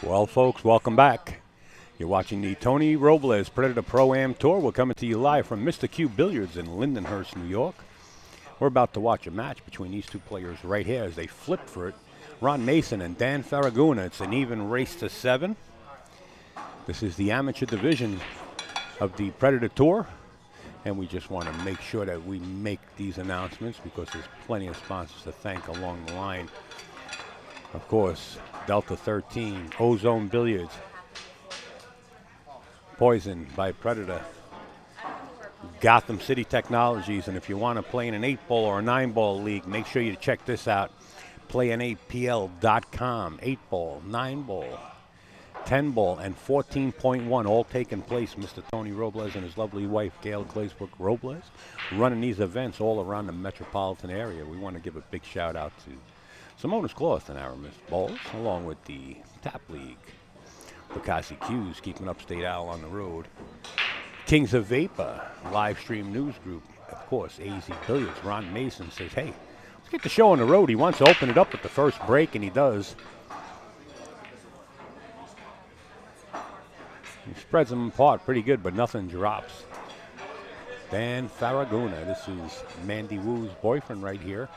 Well, folks, welcome back. You're watching the Tony Robles Predator Pro-Am Tour. We're coming to you live from Mr. Q Billiards in Lindenhurst, New York. We're about to watch a match between these two players right here as they flip for it. Ron Mason and Dan Faraguna. It's an even race to 7. This is the amateur division of the Predator Tour. And we just want to make sure that we make these announcements because there's plenty of sponsors to thank along the line. Of course, Delta 13, Ozone Billiards, Poison by Predator, Gotham City Technologies, and if you want to play in an 8-ball or a 9-ball league, make sure you check this out. Playinapl.com, 8-ball, 9-ball, 10-ball, and 14.1, all taking place. Mr. Tony Robles and his lovely wife, Gail Glazebrooke Robles, running these events all around the metropolitan area. We want to give a big shout out to Simona's Cloth and Aramis Balls, along with the Tap League. Bacassi Q's keeping Upstate Al on the road. Kings of Vapor, live stream news group. Of course, AZ Billiards. Ron Mason says, hey, let's get the show on the road. He wants to open it up with the first break, and he does. He spreads them apart pretty good, but nothing drops. Dan Faraguna, this is Mandy Wu's boyfriend right here.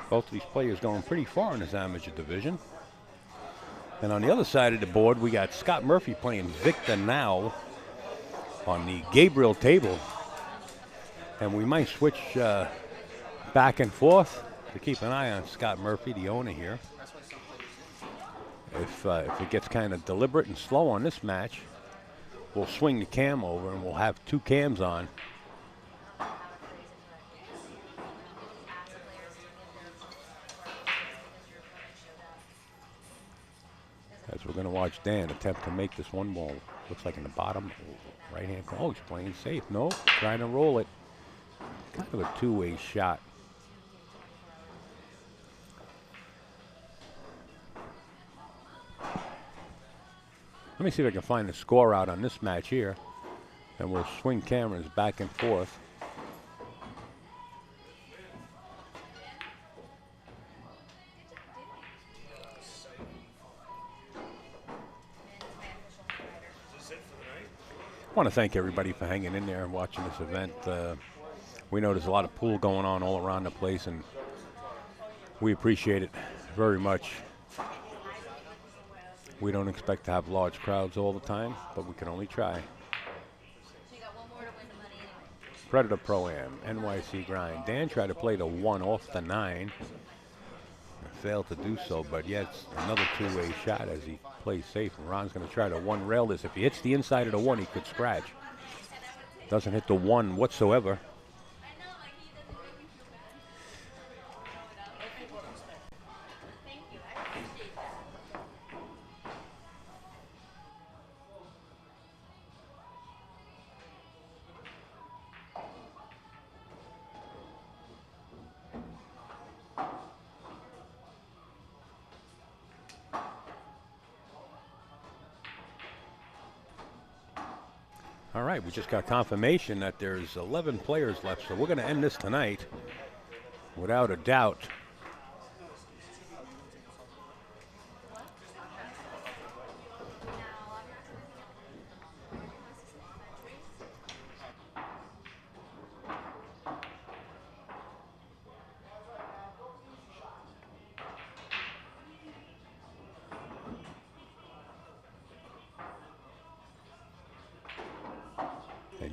Both of these players going pretty far in this amateur division. And on the other side of the board, we got Scott Murphy playing Victor now on the Gabriel table. And we might switch back and forth to keep an eye on Scott Murphy, the owner here. If it gets kind of deliberate and slow on this match, we'll swing the cam over and we'll have 2 cams on. As we're going to watch Dan attempt to make this one ball. Looks like in the bottom right-hand corner. Oh, he's playing safe. No, trying to roll it. Kind of a two-way shot. Let me see if I can find the score out on this match here. And we'll swing cameras back and forth. I want to thank everybody for hanging in there and watching this event. We know there's a lot of pool going on all around the place, and we appreciate it very much. We don't expect to have large crowds all the time, but we can only try. Predator Pro-Am, NYC grind. Dan tried to play the 1 off the 9. Failed to do so, but yet it's another two-way shot as he plays safe. And Ron's going to try to 1 rail this. If he hits the inside of the 1, he could scratch. Doesn't hit the 1 whatsoever. All right, we just got confirmation that there's 11 players left, so we're going to end this tonight without a doubt.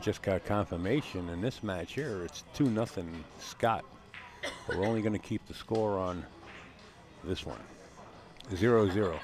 Just got confirmation in this match here. It's 2-0 Scott. But we're only going to keep the score on this one. 0-0.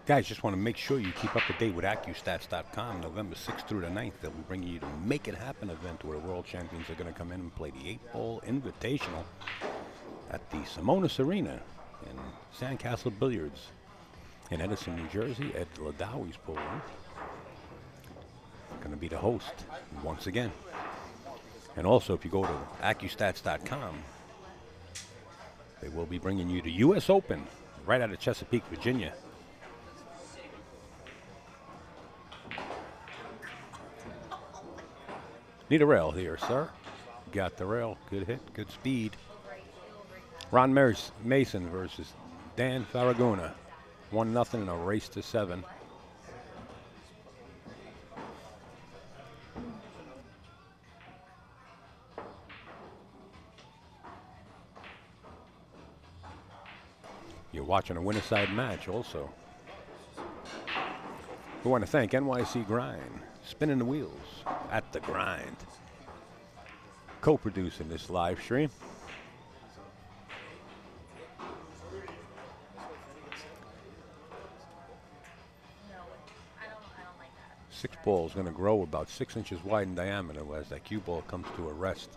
Guys, just want to make sure you keep up to date with AccuStats.com. November 6th through the 9th, they'll be bringing you the Make It Happen event where the world champions are going to come in and play the 8-hole invitational at the Simonis Arena in Sandcastle Billiards in Edison, New Jersey. Ed Ladawi's pulling. Going to be the host once again. And also, if you go to AccuStats.com, they will be bringing you the U.S. Open right out of Chesapeake, Virginia. Need a rail here, sir. Got the rail. Good hit. Good speed. Ron Mason versus Dan Faraguna. 1-0 in a race to 7. You're watching a winner-side match also. We want to thank NYC Grind, spinning the wheels at the grind, co-producing this live stream. Six ball is going to grow about 6 inches wide in diameter as that cue ball comes to a rest.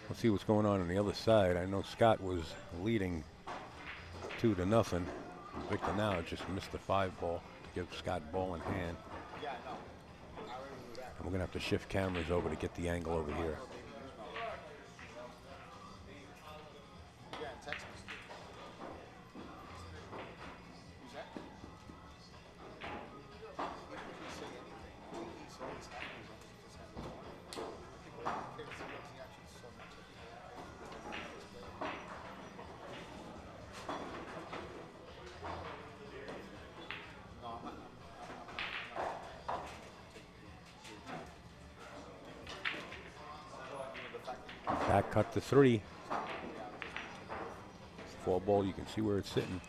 Let's see what's going on the other side. I know Scott was leading 2-0. Victor now just missed the 5-ball to give Scott ball in hand. And we're going to have to shift cameras over to get the angle over here. Back cut to 3. 4-ball, you can see where it's sitting.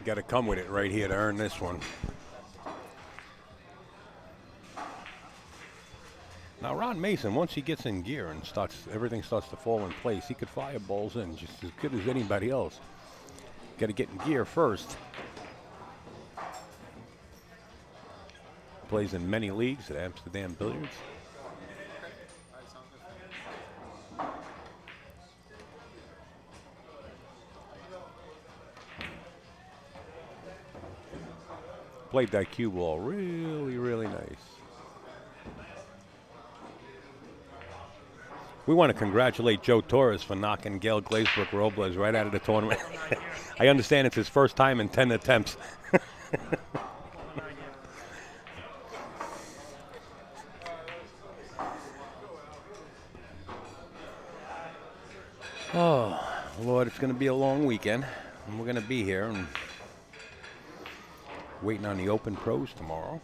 Got to come with it right here to earn this one. Now Ron Mason, once he gets in gear and everything starts to fall in place, he could fire balls in just as good as anybody else. Got to get in gear first. Plays in many leagues at Amsterdam Billiards. Played that cue ball really, really nice. We want to congratulate Joe Torres for knocking Gail Glazebrook Robles right out of the tournament. I understand it's his first time in 10 attempts. Oh, Lord, it's going to be a long weekend. And we're going to be here and waiting on the Open Pros tomorrow.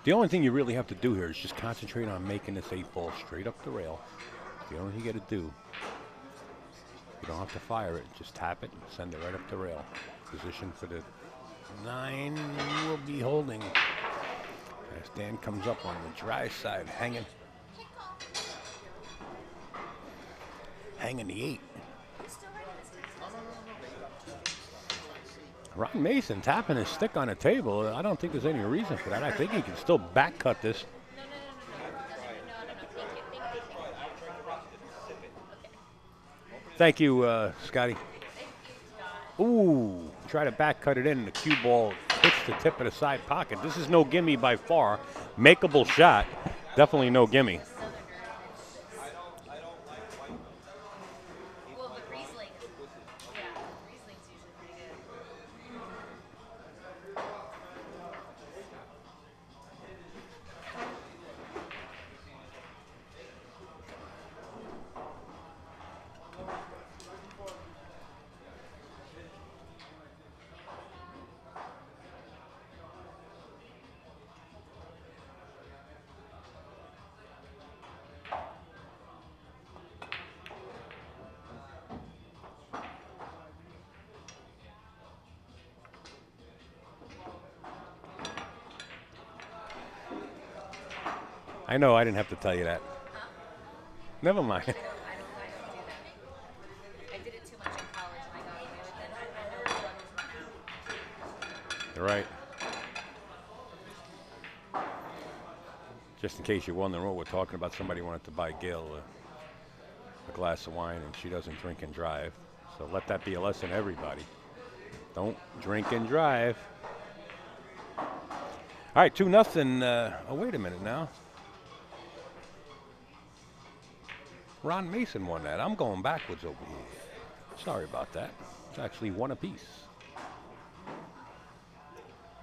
The only thing you really have to do here is just concentrate on making this 8-ball straight up the rail. The only thing you got to do. You don't have to fire it. Just tap it and send it right up the rail. Position for the 9 will be holding. As Dan comes up on the dry side, hanging the 8. Ron Mason tapping his stick on a table. I don't think there's any reason for that. I think he can still back cut this. Thank you, Scotty. Ooh, try to back cut it in, and the cue ball hits the tip of the side pocket. This is no gimme by far. Makeable shot. Definitely no gimme. I know I didn't have to tell you that. Huh? Never mind. I don't do that. I did it too much in college and I got away with it. I know what others now. You're right. Just in case you're wondering what we're talking about, somebody wanted to buy Gail a glass of wine, and she doesn't drink and drive. So let that be a lesson, everybody. Don't drink and drive. All right, 2-0. Oh, wait a minute now. Ron Mason won that. I'm going backwards over here. Sorry about that. It's actually one apiece.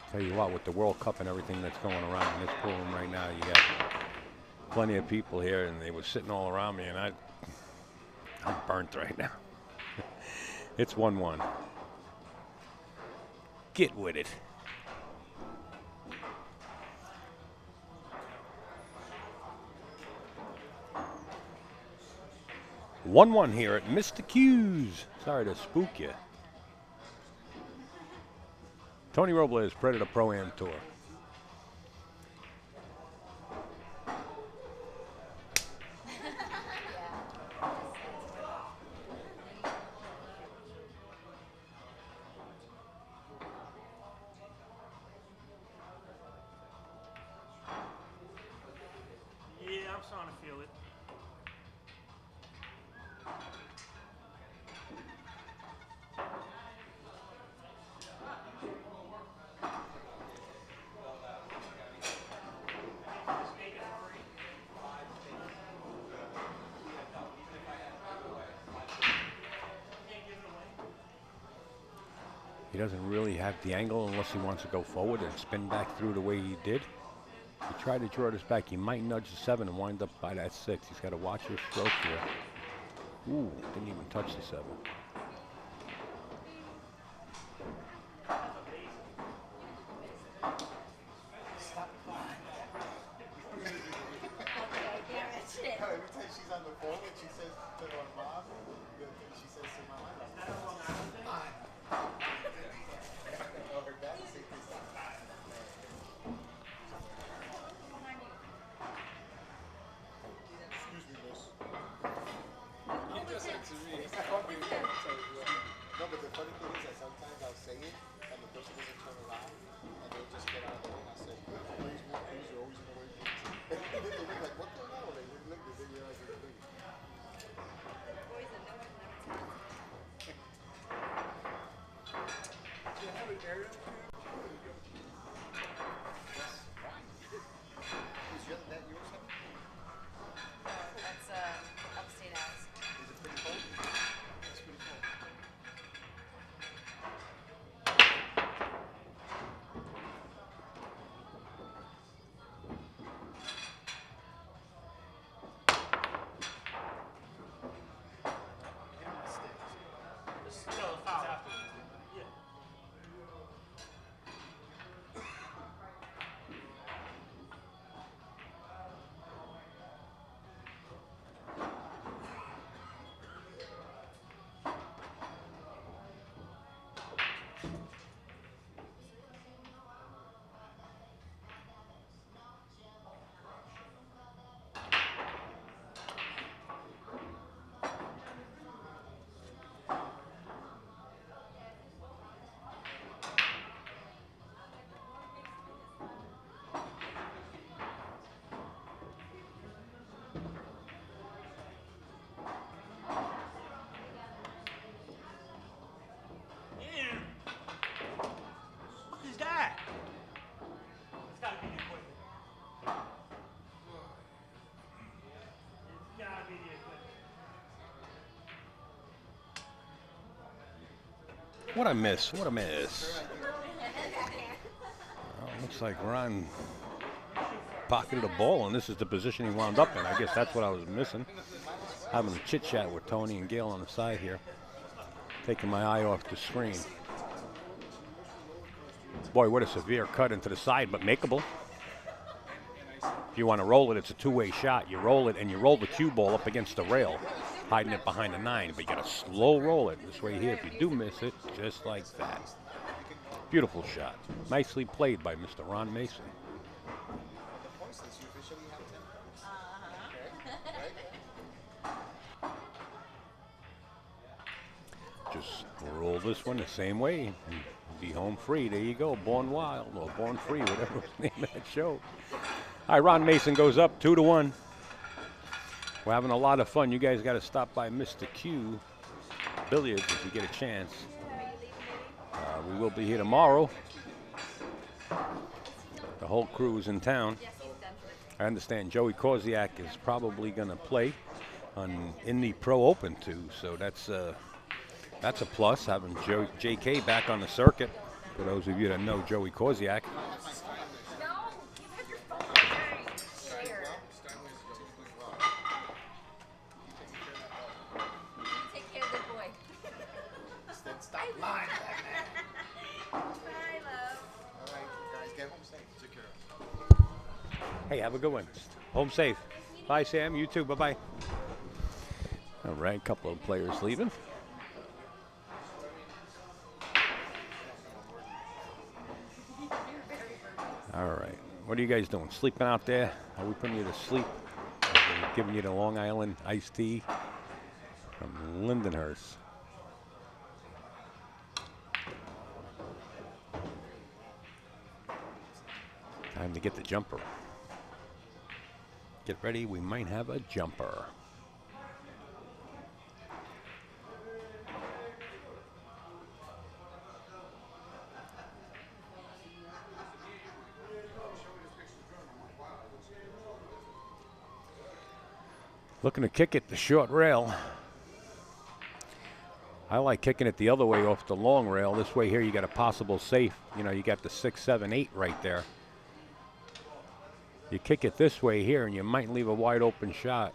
Tell you what, with the World Cup and everything that's going around in this pool room right now, you got plenty of people here, and they were sitting all around me, and I'm burnt right now. It's 1-1. Get with it. One here at Mr. Q's. Sorry to spook you. Tony Robles, Predator Pro-Am Tour. Yeah, I'm starting to feel it. He doesn't really have the angle unless he wants to go forward and spin back through the way he did. He tried to draw this back. He might nudge the 7 and wind up by that 6. He's got to watch his stroke here. Ooh, didn't even touch the 7. Every time she's on the phone and she says to her mom, she says to my mom, her dad says this. Excuse me, miss. You just said to me. No, but the funny thing is that sometimes I'll say it and the person doesn't turn around and they'll just get out of the way and I say, please, you're always in the way. And then they'll be like, what's going on? They look, they realize they're leaving. Do you have an aerial? Is that yours, honey? That's upstate house. Is it pretty cold? That's pretty cool. What a miss. What a miss. Well, looks like Ron pocketed a ball, and this is the position he wound up in. I guess that's what I was missing. Having a chit chat with Tony and Gail on the side here. Taking my eye off the screen. Boy, what a severe cut into the side, but makeable. If you want to roll it, it's a two-way shot. You roll it, and you roll the cue ball up against the rail, hiding it behind the 9. But you got to slow roll it this way here. If you do miss it, just like that. Beautiful shot. Nicely played by Mr. Ron Mason. Just roll this one the same way. Be home free. There you go. Born Wild or Born Free, whatever was the name of that show. All right, Ron Mason goes up 2-1. We're having a lot of fun. You guys got to stop by Mr. Q Billiards if you get a chance. We will be here tomorrow. The whole crew is in town. I understand Joey Koziak is probably going to play in the Pro Open too, so that's a plus, having JK back on the circuit. For those of you that know Joey Koziak. Hey, have a good one. Home safe. Bye, Sam. You too. Bye-bye. All right, couple of players leaving. All right. What are you guys doing? Sleeping out there? Are we putting you to sleep? We're giving you the Long Island iced tea from Lindenhurst. Time to get the jumper. Get ready, we might have a jumper. Looking to kick it the short rail. I like kicking it the other way off the long rail. This way here you got a possible safe. You know, you got the 6, 7, 8 right there. You kick it this way here and you might leave a wide open shot.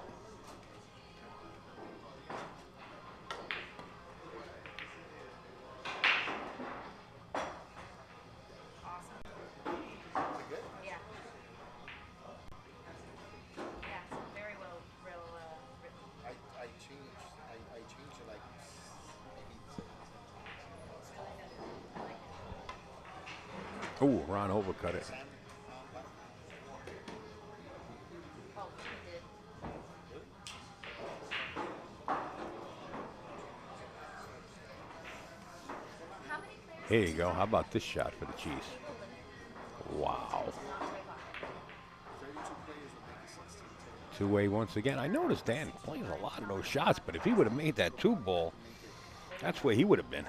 Ooh, Ron overcut it. Here you go. How about this shot for the Chiefs? Wow. Two-way once again. I noticed Dan plays a lot of those shots, but if he would have made that 2-ball, that's where he would have been.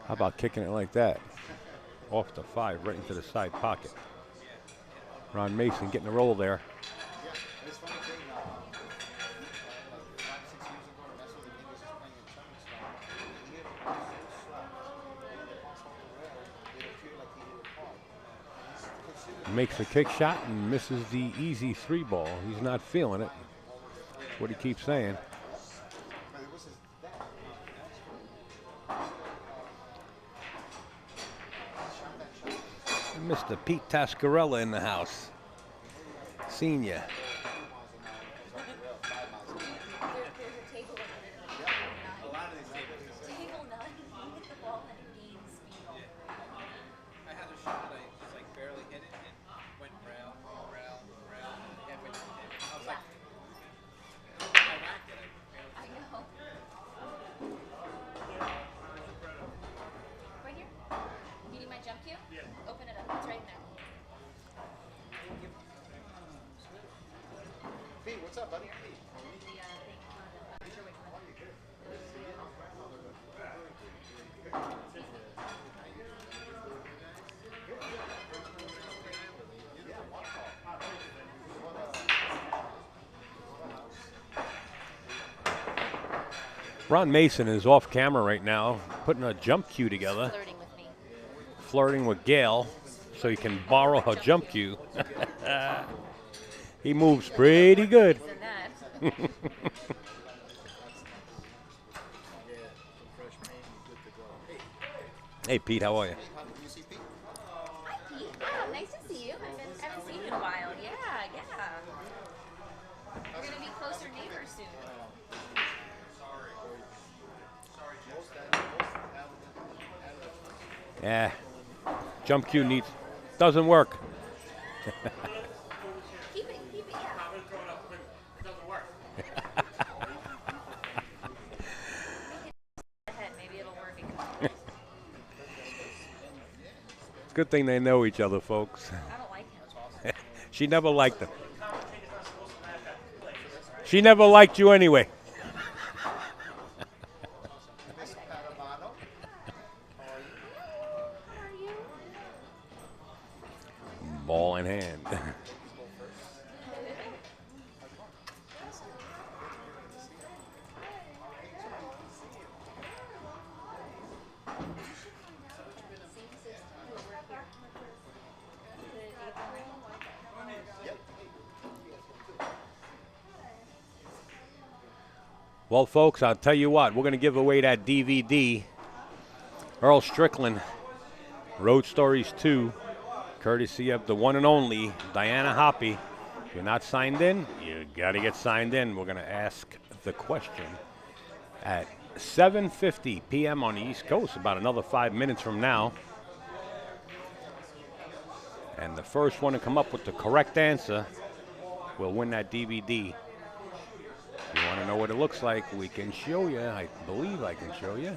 How about kicking it like that? Off the 5, right into the side pocket. Ron Mason getting a roll there. Makes a kick shot and misses the easy 3-ball. He's not feeling it. That's what he keeps saying. Mr. Pete Tascarella in the house. Senior. not sure which one. Ron Mason is off camera right now, putting a jump cue together, Flirting with me. flirting with Gail so he can borrow her jump cue. He moves pretty good. Than that. Hey, Pete, how are you? Hi, Pete. Yeah, nice to see you. I haven't seen you in a while. Yeah, yeah. We're gonna be closer neighbors soon. Yeah, jump cue doesn't work. Keep it, yeah. Ahead, maybe it'll work again. Good thing they know each other, folks. I don't like him. She never liked him. She never liked you anyway. Ball in hand. Well, folks, I'll tell you what, we're going to give away that DVD. Earl Strickland, Road Stories 2, courtesy of the one and only Diana Hoppy. If you're not signed in, you got to get signed in. We're going to ask the question at 7:50 p.m. on the East Coast, about another 5 minutes from now. And the first one to come up with the correct answer will win that DVD. If you want to know what it looks like, we can show you. I believe I can show you.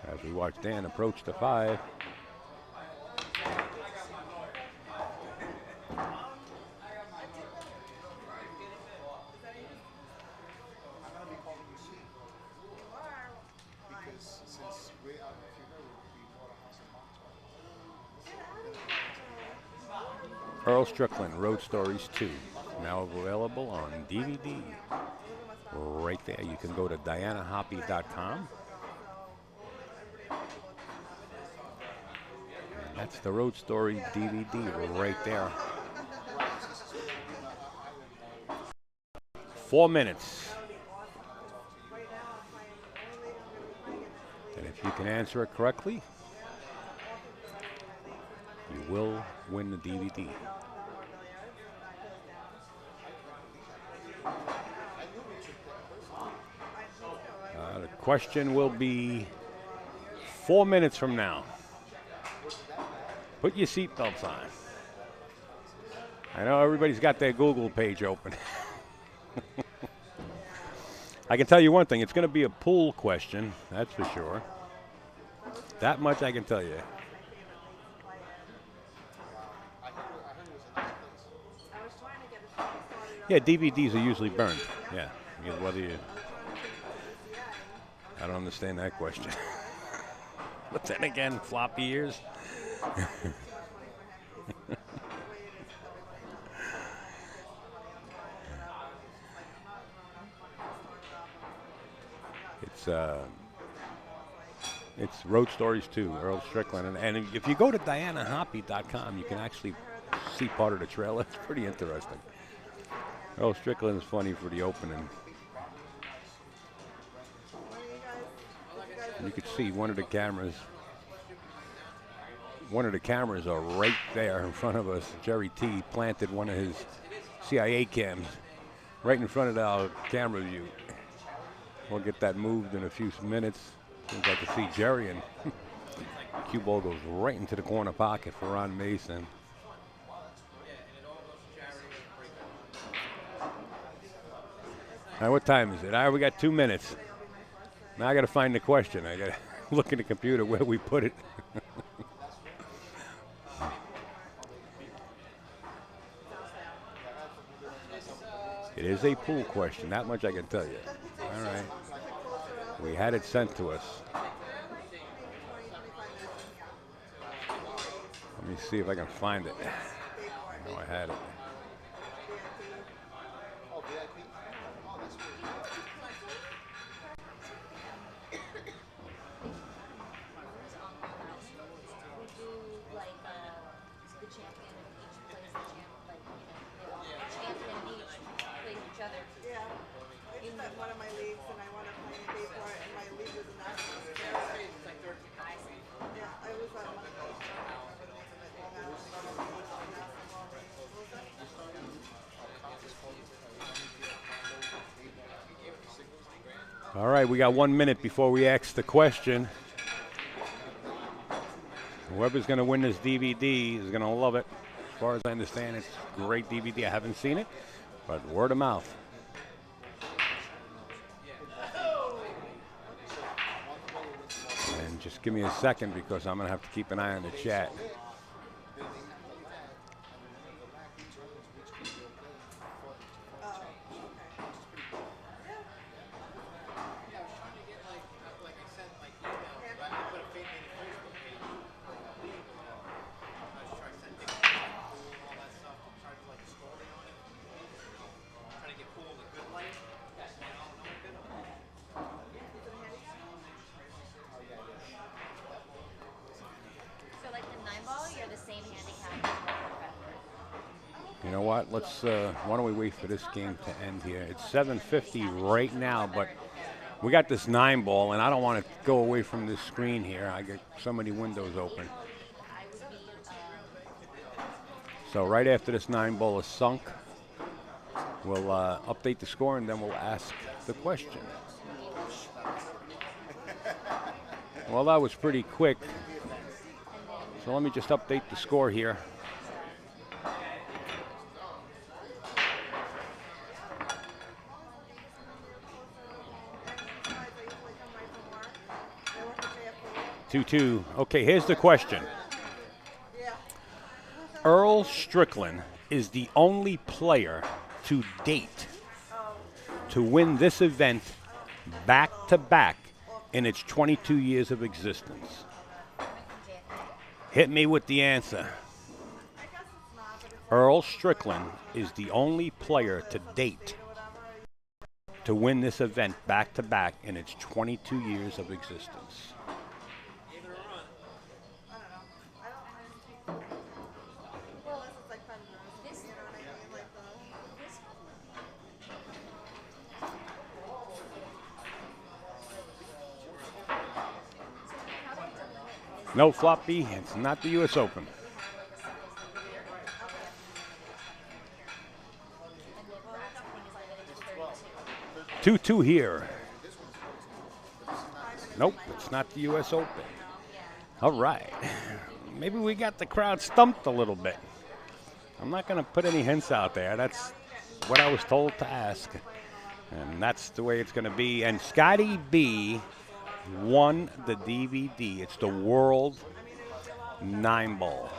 As we watch Dan approach the 5. Earl Strickland, Road Stories 2, now available on DVD. Right there. You can go to dianahoppy.com. That's the Road Story DVD right there. 4 minutes. And if you can answer it correctly, you will win the DVD. The question will be 4 minutes from now. Put your seatbelts on. I know everybody's got their Google page open. I can tell you one thing, it's going to be a pool question, that's for sure. That much I can tell you. Yeah, DVDs are usually burned. Yeah, whether you... I don't understand that question. But then again, floppy ears. It's Road Stories 2, Earl Strickland. And if you go to dianahoppy.com, you can actually see part of the trailer. It's pretty interesting. Earl Strickland is funny for the opening. You could see one of the cameras are right there in front of us. Jerry T planted one of his CIA cams right in front of our camera view. We'll get that moved in a few minutes. Seems like to see Jerry, and cue ball goes right into the corner pocket for Ron Mason. Now, what time is it? All right, we got 2 minutes. Now I got to find the question. I got to look at the computer where we put it. is a pool question. That much I can tell you. All right. We had it sent to us. Let me see if I can find it. I know I had it. One of my leagues, and I want to play and pay for it, and my league was a national chair. Yeah, I was on one of those. I don't remember the name of it. All right, we got 1 minute before we ask the question. Whoever's going to win this DVD is going to love it. As far as I understand, it's a great DVD. I haven't seen it, but word of mouth. And just give me a second because I'm going to have to keep an eye on the chat. You know what? Let's. Why don't we wait for this game to end here? It's 7:50 right now, but we got this 9-ball, and I don't want to go away from this screen here. I get so many windows open. So right after this 9-ball is sunk, we'll update the score, and then we'll ask the question. Well, that was pretty quick. So let me just update the score here. Two. Okay, here's the question. Earl Strickland is the only player to date to win this event back-to-back in its 22 years of existence. Hit me with the answer. Earl Strickland is the only player to date to win this event back-to-back in its 22 years of existence. No, Floppy, it's not the U.S. Open. Two here. Nope, it's not the U.S. Open. All right. Maybe we got the crowd stumped a little bit. I'm not going to put any hints out there. That's what I was told to ask. And that's the way it's going to be. And Scotty B won the DVD. It's the World 9-Ball.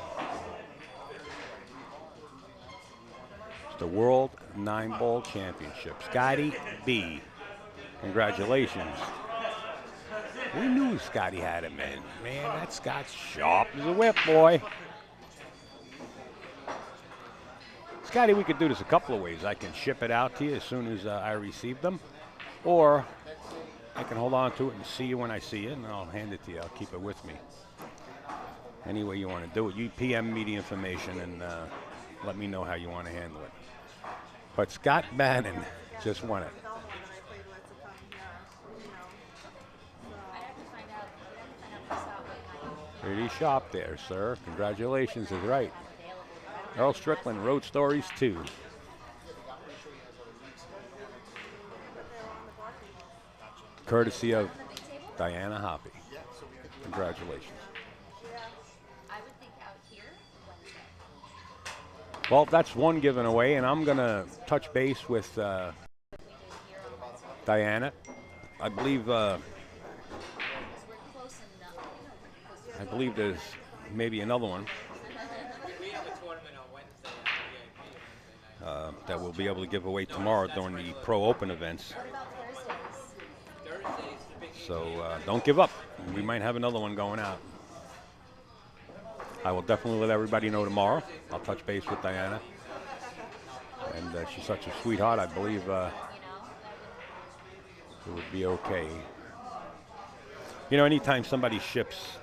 It's the World 9-Ball Championship. Scotty B. Congratulations. We knew Scotty had it, man. Man, that Scott's sharp as a whip, boy. Scotty, we could do this a couple of ways. I can ship it out to you as soon as I receive them, or I can hold on to it and see you when I see it, and I'll hand it to you. I'll keep it with me. Any way you want to do it. You PM me the information and let me know how you want to handle it. But Scott Bannon just won it. Pretty sharp there, sir. Congratulations is right. Earl Strickland, Road Stories 2. Courtesy of Diana Hoppy. Congratulations. Well, that's one given away, and I'm going to touch base with Diana. I believe there's maybe another one. that we'll be able to give away tomorrow during the Pro Open events. What about Thursdays? So don't give up. We might have another one going out. I will definitely let everybody know tomorrow. I'll touch base with Diana. And she's such a sweetheart. I believe it would be okay. You know, anytime somebody ships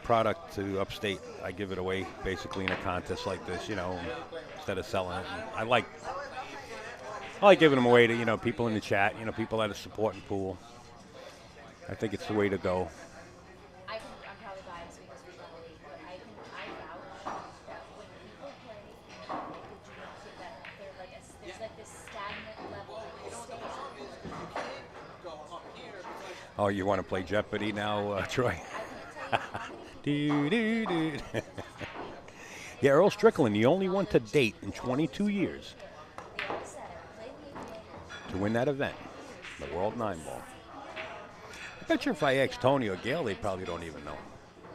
product to upstate, I give it away basically in a contest like this, you know, instead of selling it. And I like giving them away to, you know, people in the chat, you know, people that are supporting pool. I think it's the way to go. I'm probably biased because we're lucky, but I vouch that when people play and they make a junior kid that they're like there's like this stagnant level that they stay. Oh, you want to play Jeopardy now, Troy? I can't tell you how many Yeah, Earl Strickland, the only one to date in 22 years they always said play the APA. to win that event, the World 9-Ball. I bet you if I asked Tony or Gail, they probably don't even know.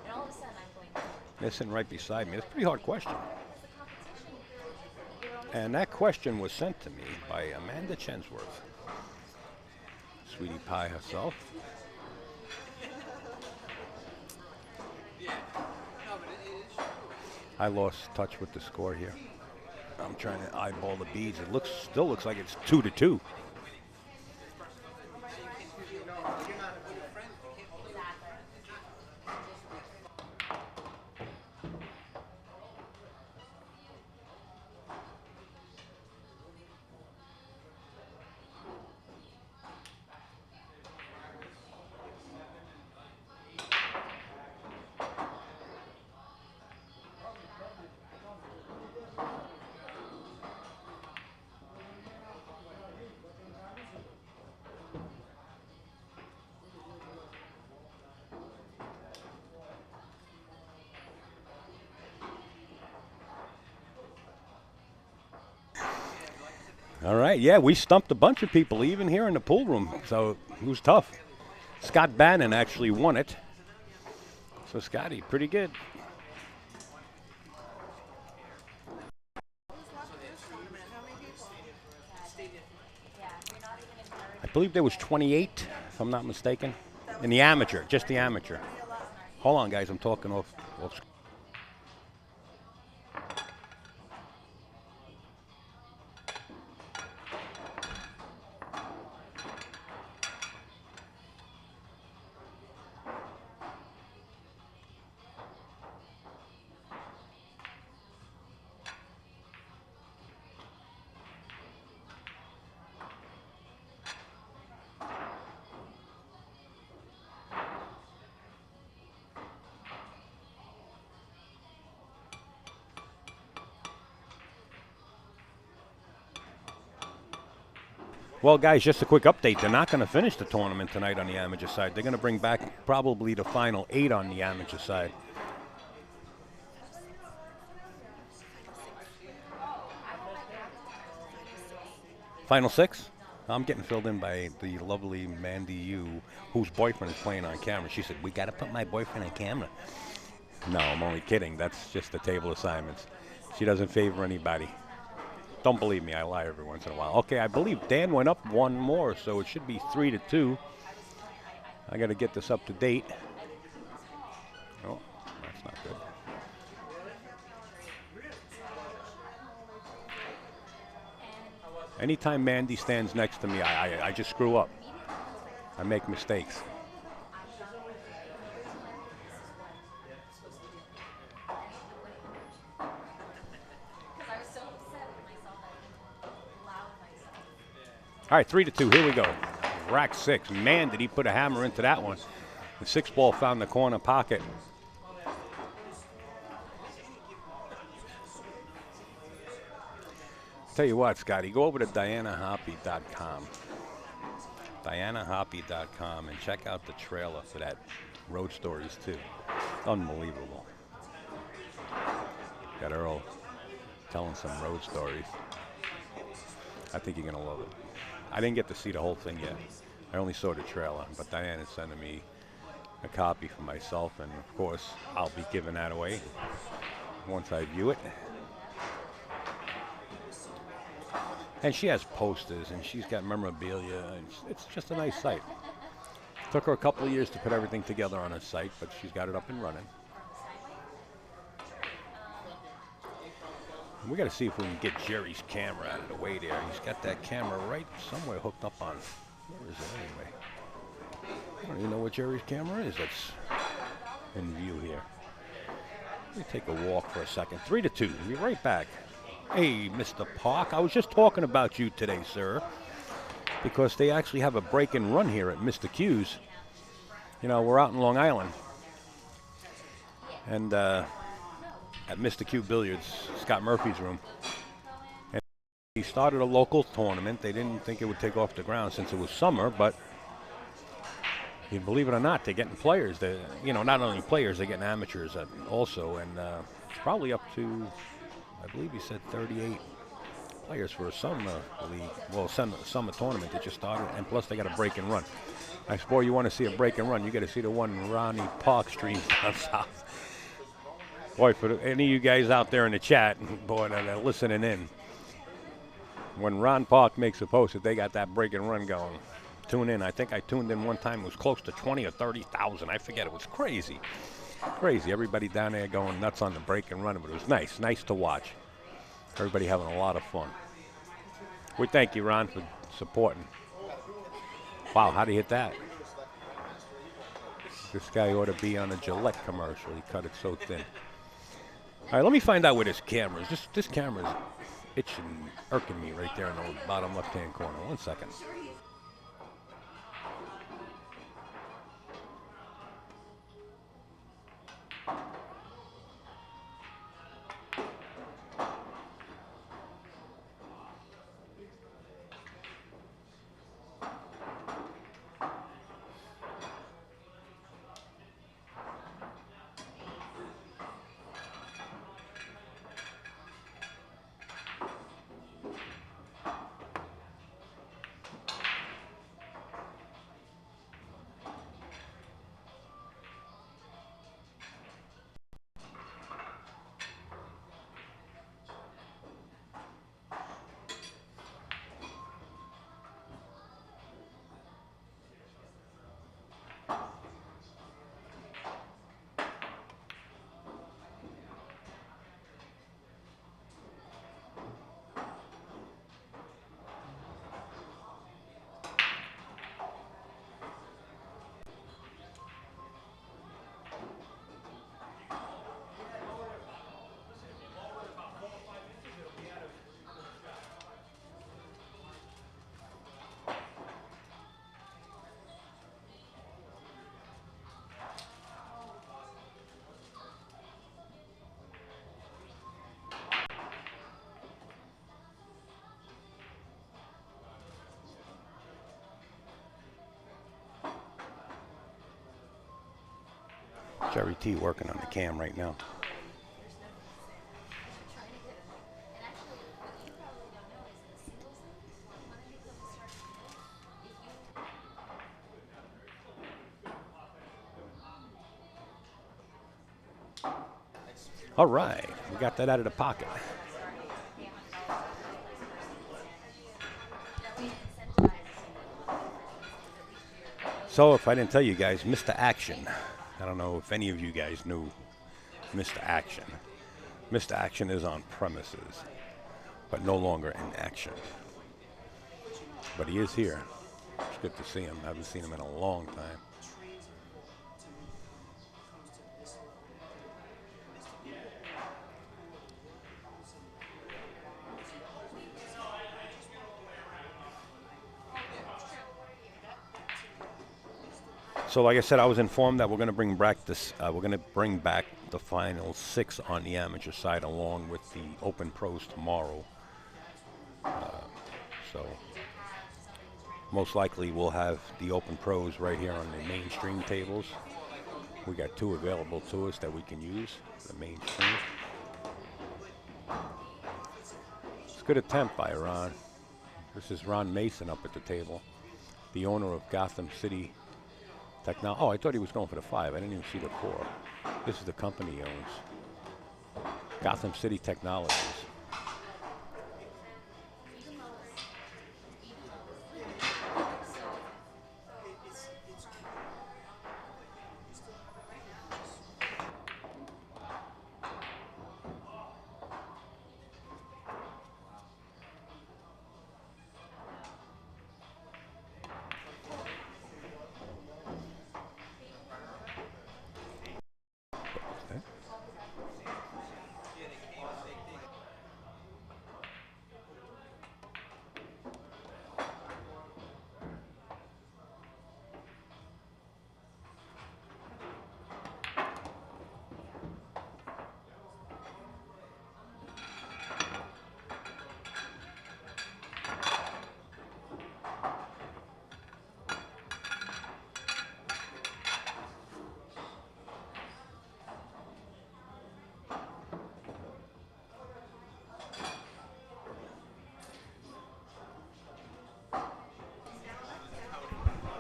And all of a sudden I'm going to. They're sitting right beside me. It's a pretty hard question. It's a competition. You're always And that question was sent to me by Amanda Chensworth, Sweetie Pie herself. I lost touch with the score here. I'm trying to eyeball the beads. It still looks like it's 2-2. All right, yeah, we stumped a bunch of people, even here in the pool room, so it was tough. Scott Bannon actually won it. So, Scotty, pretty good. I believe there was 28, if I'm not mistaken, in the amateur, just the amateur. Hold on, guys, I'm talking off. Well, guys, just a quick update. They're not going to finish the tournament tonight on the amateur side. They're going to bring back probably the final 8 on the amateur side. Final 6? I'm getting filled in by the lovely Mandy Yu, whose boyfriend is playing on camera. She said, we got to put my boyfriend on camera. No, I'm only kidding. That's just the table assignments. She doesn't favor anybody. Don't believe me, I lie every once in a while. Okay, I believe Dan went up one more, so it should be 3-2. I got to get this up to date. Oh, that's not good. Anytime Mandy stands next to me, I just screw up. I make mistakes. All right, 3-2. Here we go. Rack 6. Man, did he put a hammer into that one. The 6 ball found the corner pocket. Tell you what, Scotty, go over to DianaHoppy.com. DianaHoppy.com and check out the trailer for that Road Stories 2. Unbelievable. Got Earl telling some road stories. I think you're going to love it. I didn't get to see the whole thing yet. I only saw the trailer, but Diana's sending me a copy for myself, and of course, I'll be giving that away once I view it. And she has posters, and she's got memorabilia, and it's just a nice site. Took her a couple of years to put everything together on her site, but she's got it up and running. And we got to see if we can get Jerry's camera out of the way there. He's got that camera right somewhere hooked up on. Where is it anyway? I don't even know what Jerry's camera is. That's in view here. Let me take a walk for a second. 3-2. We'll be right back. Hey, Mr. Park, I was just talking about you today, sir, because they actually have a break and run here at Mr. Q's. You know, we're out in Long Island, and at Mr. Q Billiards, Scott Murphy's room. And he started a local tournament. They didn't think it would take off the ground since it was summer, but you believe it or not, they're getting players. You know, not only players, they're getting amateurs also, and it's probably up to, I believe he said 38 players for a summer league. Well, summer tournament that just started, and plus they got a break and run. I suppose you want to see a break and run, you got to see the one Ronnie Park streams down south. Boy, for any of you guys out there in the chat, boy, that are listening in, when Ron Park makes a post that they got that break and run going, tune in. I think I tuned in one time. It was close to 20 or 30,000. I forget. It was crazy. Crazy. Everybody down there going nuts on the break and run, but it was nice. Nice to watch. Everybody having a lot of fun. We thank you, Ron, for supporting. Wow, how'd he hit that? This guy ought to be on a Gillette commercial. He cut it so thin. All right, let me find out where this camera is. This camera is itching, irking me right there in the bottom left-hand corner. 1 second. Jerry T working on the cam right now. All right, we got that out of the pocket. So if I didn't tell you guys, Mr. Action. I don't know if any of you guys knew Mr. Action. Mr. Action is on premises, but no longer in action. But he is here. It's good to see him. I haven't seen him in a long time. So, like I said, I was informed that we're going to bring back the final 6 on the amateur side, along with the Open Pros tomorrow. So, most likely we'll have the Open Pros right here on the mainstream tables. We got 2 available to us that we can use, the mainstream. It's a good attempt by Ron. This is Ron Mason up at the table, the owner of Gotham City Technology. Oh, I thought he was going for the 5. I didn't even see the 4. This is the company he owns. Gotham City Technologies.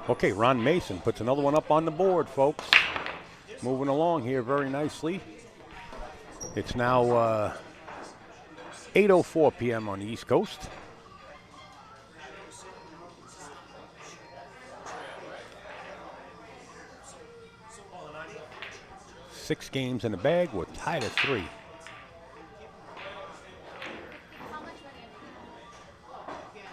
Okay, Ron Mason puts another one up on the board, folks. Moving along here very nicely. It's now 8:04 p.m. on the East Coast. Six games in the bag. We're tied at 3. How much money have you No, but I'm kidding.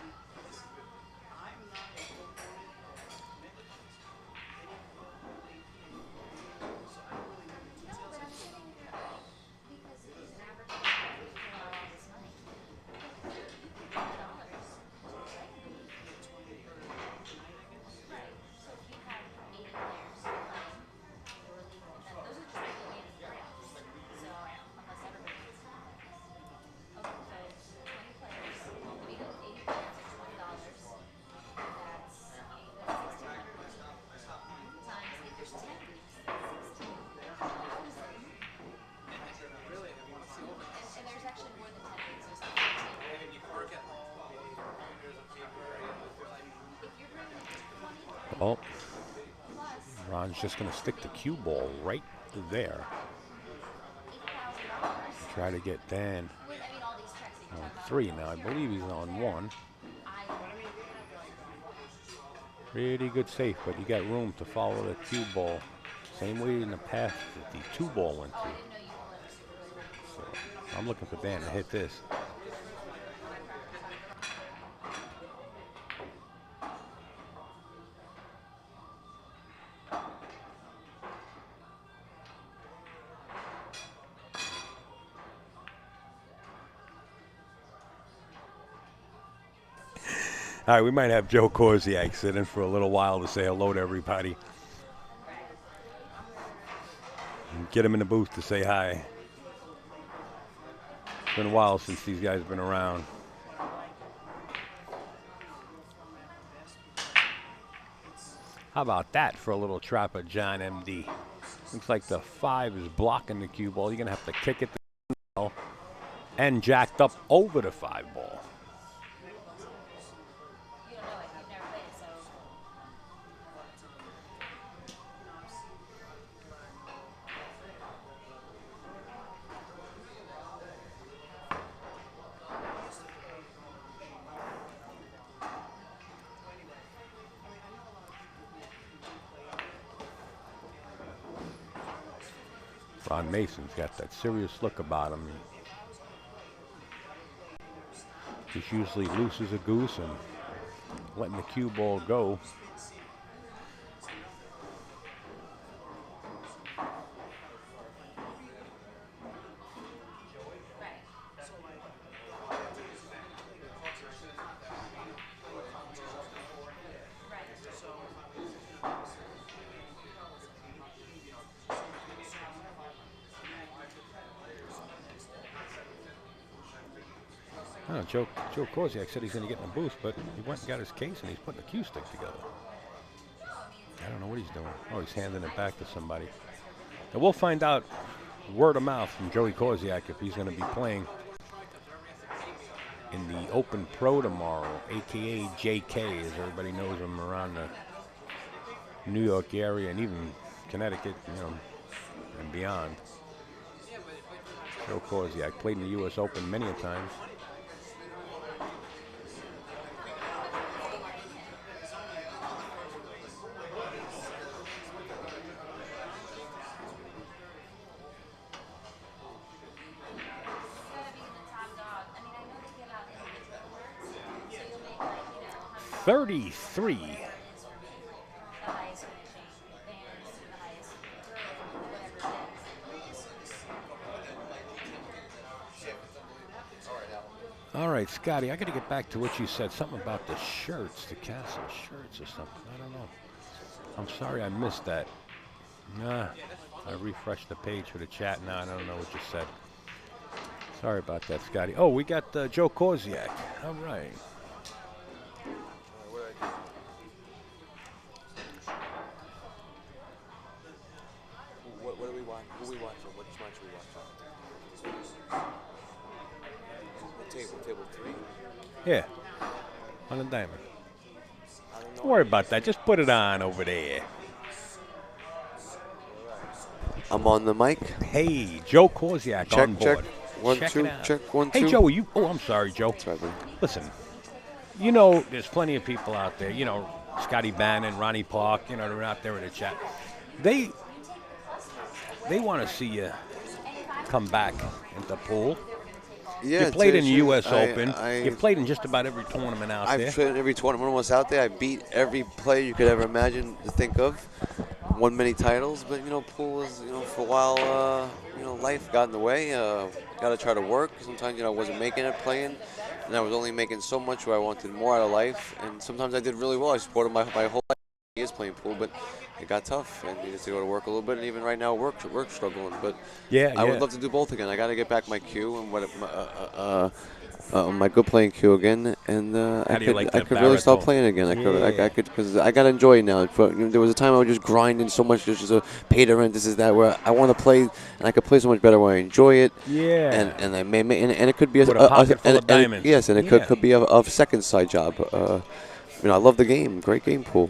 Because he's an advertiser for all this money. $80. Right. So if you have 80 players playing, you were leaving, and those are just people in the playoffs. So unless everybody gets okay, so 20 players, if you have 80 players at $20, that's 1,600 times, if there's 10 leagues, that's 16. And there's actually more than 10 leagues, there's like 15. If you're bringing 20 Oh, plus Ron's just going to stick the cue ball right there. $8,000, Try to get Dan with, I mean, all these checks that you're on talking 3 about. now. I believe he's on 1. I Pretty good safe, but you got room to follow the cue ball. Same way in the past that the 2 ball went I through. didn't know you were like super really good. So I'm looking for Dan to hit this. All right, we might have Joe Korziak sit in for a little while to say hello to everybody. And get him in the booth to say hi. It's been a while since these guys have been around. How about that for a little trapper, John MD? Looks like the 5 is blocking the cue ball. You're going to have to kick it to and jacked up over the 5 ball. You don't know it, you've never played it, so. Ron Mason's got that serious look about him. He's usually loose as a goose and letting the cue ball go. Oh, Joe Korziak said he's going to get in the booth, but he went and got his case and he's putting the cue stick together. I don't know what he's doing. Oh, he's handing it back to somebody. And we'll find out word of mouth from Joey Korziak if he's going to be playing in the Open Pro tomorrow, a.k.a. JK, as everybody knows him around the New York area and even Connecticut, you know, and beyond. Joe Korziak played in the U.S. Open many a times. Instead of being the top dog, I mean, I know they give out individual awards, so you'll make like, 33. the highest finishing bands, the highest whatever it is. All right, Scotty, I got to get back to what you said. Something about the shirts, the Castle shirts or something. I don't know. I'm sorry I missed that. Nah, I refreshed the page for the chat now. I don't know what you said. Sorry about that, Scotty. Oh, we got Joe Korziak. All right. What do we want? Who we watching? Which match we watching? What table? Table 3? Yeah, on the diamond. I don't know Don't worry about that. Just put it on over there. I'm on the mic. Hey, Joe Korsiak Check, on board. check. 1, Check 2, it out. check, 1, Hey, 2. Joe, you. Oh, I'm sorry, Joe. That's right, buddy. Listen, you know, there's plenty of people out there. You know, Scotty Bannon, Ronnie Park. You know, they're out there in the chat. They want to see you come back into pool. Yeah, You played in the true. U.S. Open. You I've played in just about every tournament out there. played in every tournament almost out there. I beat every player you could ever imagine to think of. Won many titles, but pool is for a while. Life got in the way. Got to try to work. Sometimes I wasn't making it playing, and I was only making so much where I wanted more out of life. And sometimes I did really well. I supported my whole life years playing pool, but it got tough and needed to go to work a little bit. And even right now, work struggling. But I would love to do both again. I got to get back my cue and my good playing cue again, and I could really start playing again. I could because I got to enjoy it now. There was a time I was just grinding so much, just a pay to rent. This is that where I want to play, and I could play so much better when I enjoy it. Yeah. And I may and it could be a pocket full of diamonds. Yes, and it could be a second side job. I love the game. Great game, pool.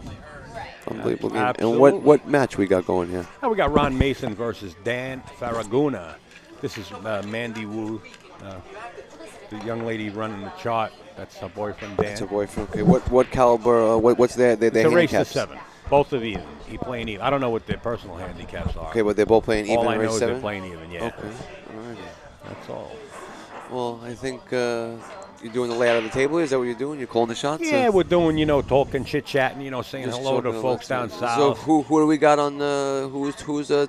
Unbelievable game. Absolutely. And what match we got going here? Now we got Ron Mason versus Dan Faraguna. This is Mandy Wu, the young lady running the chart. That's her boyfriend Dan. That's her boyfriend. Okay. What caliber? What's their It's a race to handicaps? 7. Both of even. He playing even. I don't know what their personal handicaps are. Okay, but they're both playing even All I in know race is 7? they're playing even. Yeah. Okay. All right. That's all. Well, I think you're doing the layout of the table. Is that what you're doing?'re calling the shots? Yeah, we're doing, talking, chit-chatting, saying Just hello to talking folks about down stuff. So south. who do we got on? Who's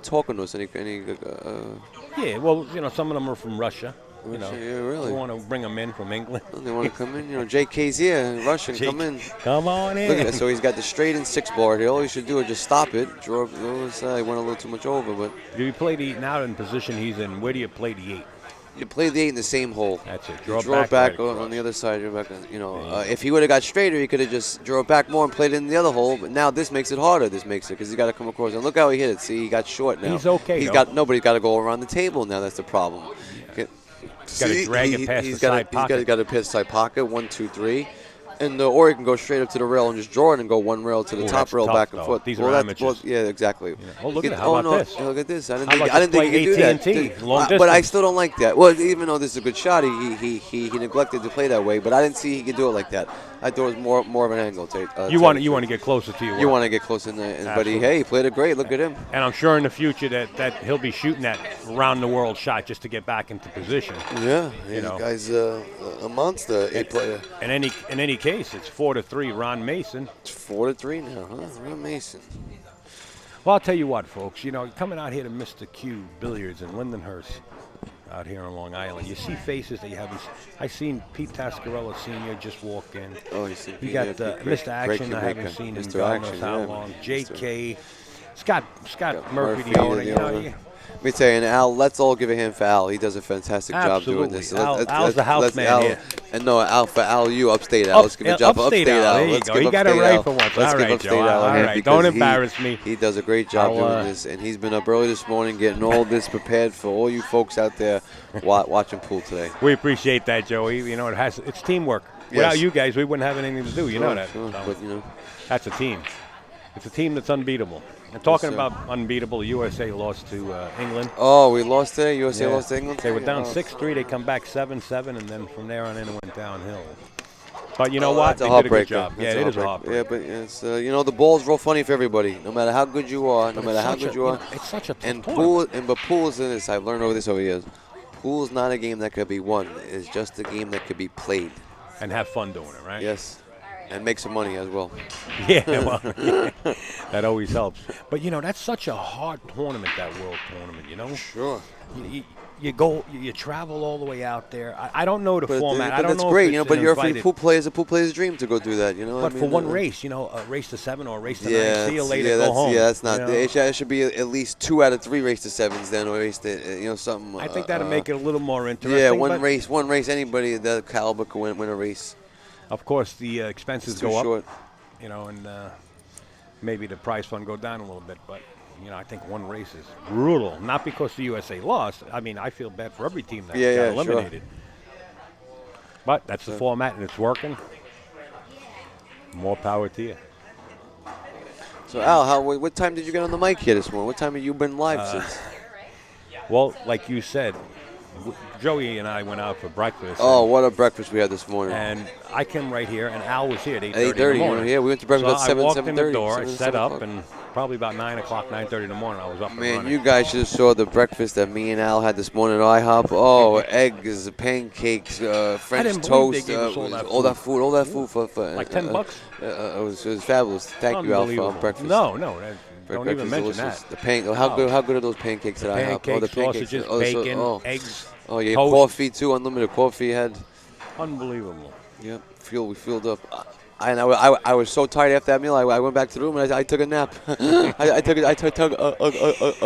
talking to us? Any Yeah, well, some of them are from Russia. Russia, yeah, really? We want to bring them in from England. They want to come in. JK's here, Russian. Come in. Come on in. Look at that. So he's got the straight and 6 board here. All you should do is just stop it. Draw up those. He went a little too much over, but Do you play the now in position he's in? Where do you play the 8? you play the 8 in the same hole. That's it. You Draw it back right on across. the other side. You're back. If he would have got straighter, he could have just drew it back more and played it in the other hole. But now this makes it harder. This makes it because he got to come across. And look how he hit it. See, he got short now. He's okay, He's though. got nobody's got to go around the table now. That's the problem. Gotta drag it past the side pocket. He's got to pass the side pocket. 1, 2, 3. And or he can go straight up to the rail and just draw it and go one rail to the Ooh, top that's rail tough, back and though. forth. These are amateurs. Yeah, exactly. Oh, look at that. How about this? Look at this. I didn't How think, about I didn't just think he could do play that. AT&T, long But I distance? still don't like that. Well, even though this is a good shot, he neglected to play that way. But I didn't see he could do it like that. I thought it was more of an angle. You want to get closer to your You work. want to get close in there. But Absolutely. he played it great. Look at him. And I'm sure in the future that he'll be shooting that round-the-world shot just to get back into position. Yeah, You know. the guy's a monster. A player. In any case, it's 4-3, Ron Mason. It's 4-3 now, huh? Real Mason. Well, I'll tell you what, folks. Coming out here to Mr. Q Billiards in Lindenhurst, out here on Long Island, you see faces that you haven't. I seen Pete Tascarella Sr. just walk in. Oh, you see. You got Mr. Action I haven't seen in God knows how long. J.K. Scott Murphy, the owner. Let me tell you, and Al, let's all give a hand for Al. He does a fantastic job doing this. Absolutely. Al's the house man here. And no, Al, for Al, you upstate Al. Let's give a job for upstate Al. There you go. He got it right for once. Let's All give right, upstate Joe. Al a All hand right. because Don't embarrass me. He does a great job doing this, and he's been up early this morning getting all this prepared for all you folks out there watching pool today. We appreciate that, Joey. It's teamwork. Yes. Without you guys, we wouldn't have anything to do. You know that. Sure, So, but, that's a team. It's a team that's unbeatable. And talking sir. about unbeatable, USA lost to England. Oh, we lost today? USA Yeah. lost to England? They were today? down Oh, 6-3. They come back 7-7, and then from there on in it went downhill. But you know Oh, what? that's a They did a good heartbreaker. job. That's Yeah, it is a heartbreaker. heartbreak. Yeah, but it's the ball's real funny for everybody. No matter how good you are, no matter how good you are. It's such a tough And tournament. pool is in this. I've learned this over the years. Pool is not a game that could be won. It's just a game that could be played. And have fun doing it, right? Yes, and make some money as well. Yeah, well, that always helps. But, that's such a hard tournament, that World Tournament, Sure. You travel all the way out there. I don't know the But format. I don't that's know great, if it's but you're a invited. pool player. It's a pool player's dream to go do that. But for one race, a race to 7 or a race to 9, Yeah, see you later, yeah, go home. that's not. It should be at least 2 out of 3 race to 7s then, or race to something. I think that'll make it a little more interesting. Yeah, but one race. Anybody of that caliber can win a race. Of course, the expenses It's too go up. short. And maybe the prize fund go down a little bit, but I think one race is brutal. Not because the USA lost. I mean, I feel bad for every team that got eliminated. But that's the format, and it's working. More power to you. So Al, what time did you get on the mic here this morning? What time have you been live since? Well, like you said, Joey and I went out for breakfast. Oh, what a breakfast we had this morning. And I came right here, and Al was here at 8:30 in the 8:30. morning. Yeah, we went to breakfast So at 7:30. I walked in the door, I 7, set 7 up, o'clock. and probably about 9 o'clock, 9:30 in the morning, I was up and Man, running. you guys should have saw the breakfast that me and Al had this morning at IHOP. Oh, eggs, pancakes, French didn't believe they toast, gave us all that food for Like $10 bucks? It was fabulous. Thank you, Al, for Unbelievable. breakfast. No, don't Breakfast even mention delicious. that. The how good are those pancakes at IHOP? Pancakes, the pancakes. sausages, Oh, bacon, eggs, Oh, yeah, toast. coffee too. Unlimited coffee you had. Unbelievable. Yep, we filled up. I was so tired after that meal. I went back to the room and I took a nap. I took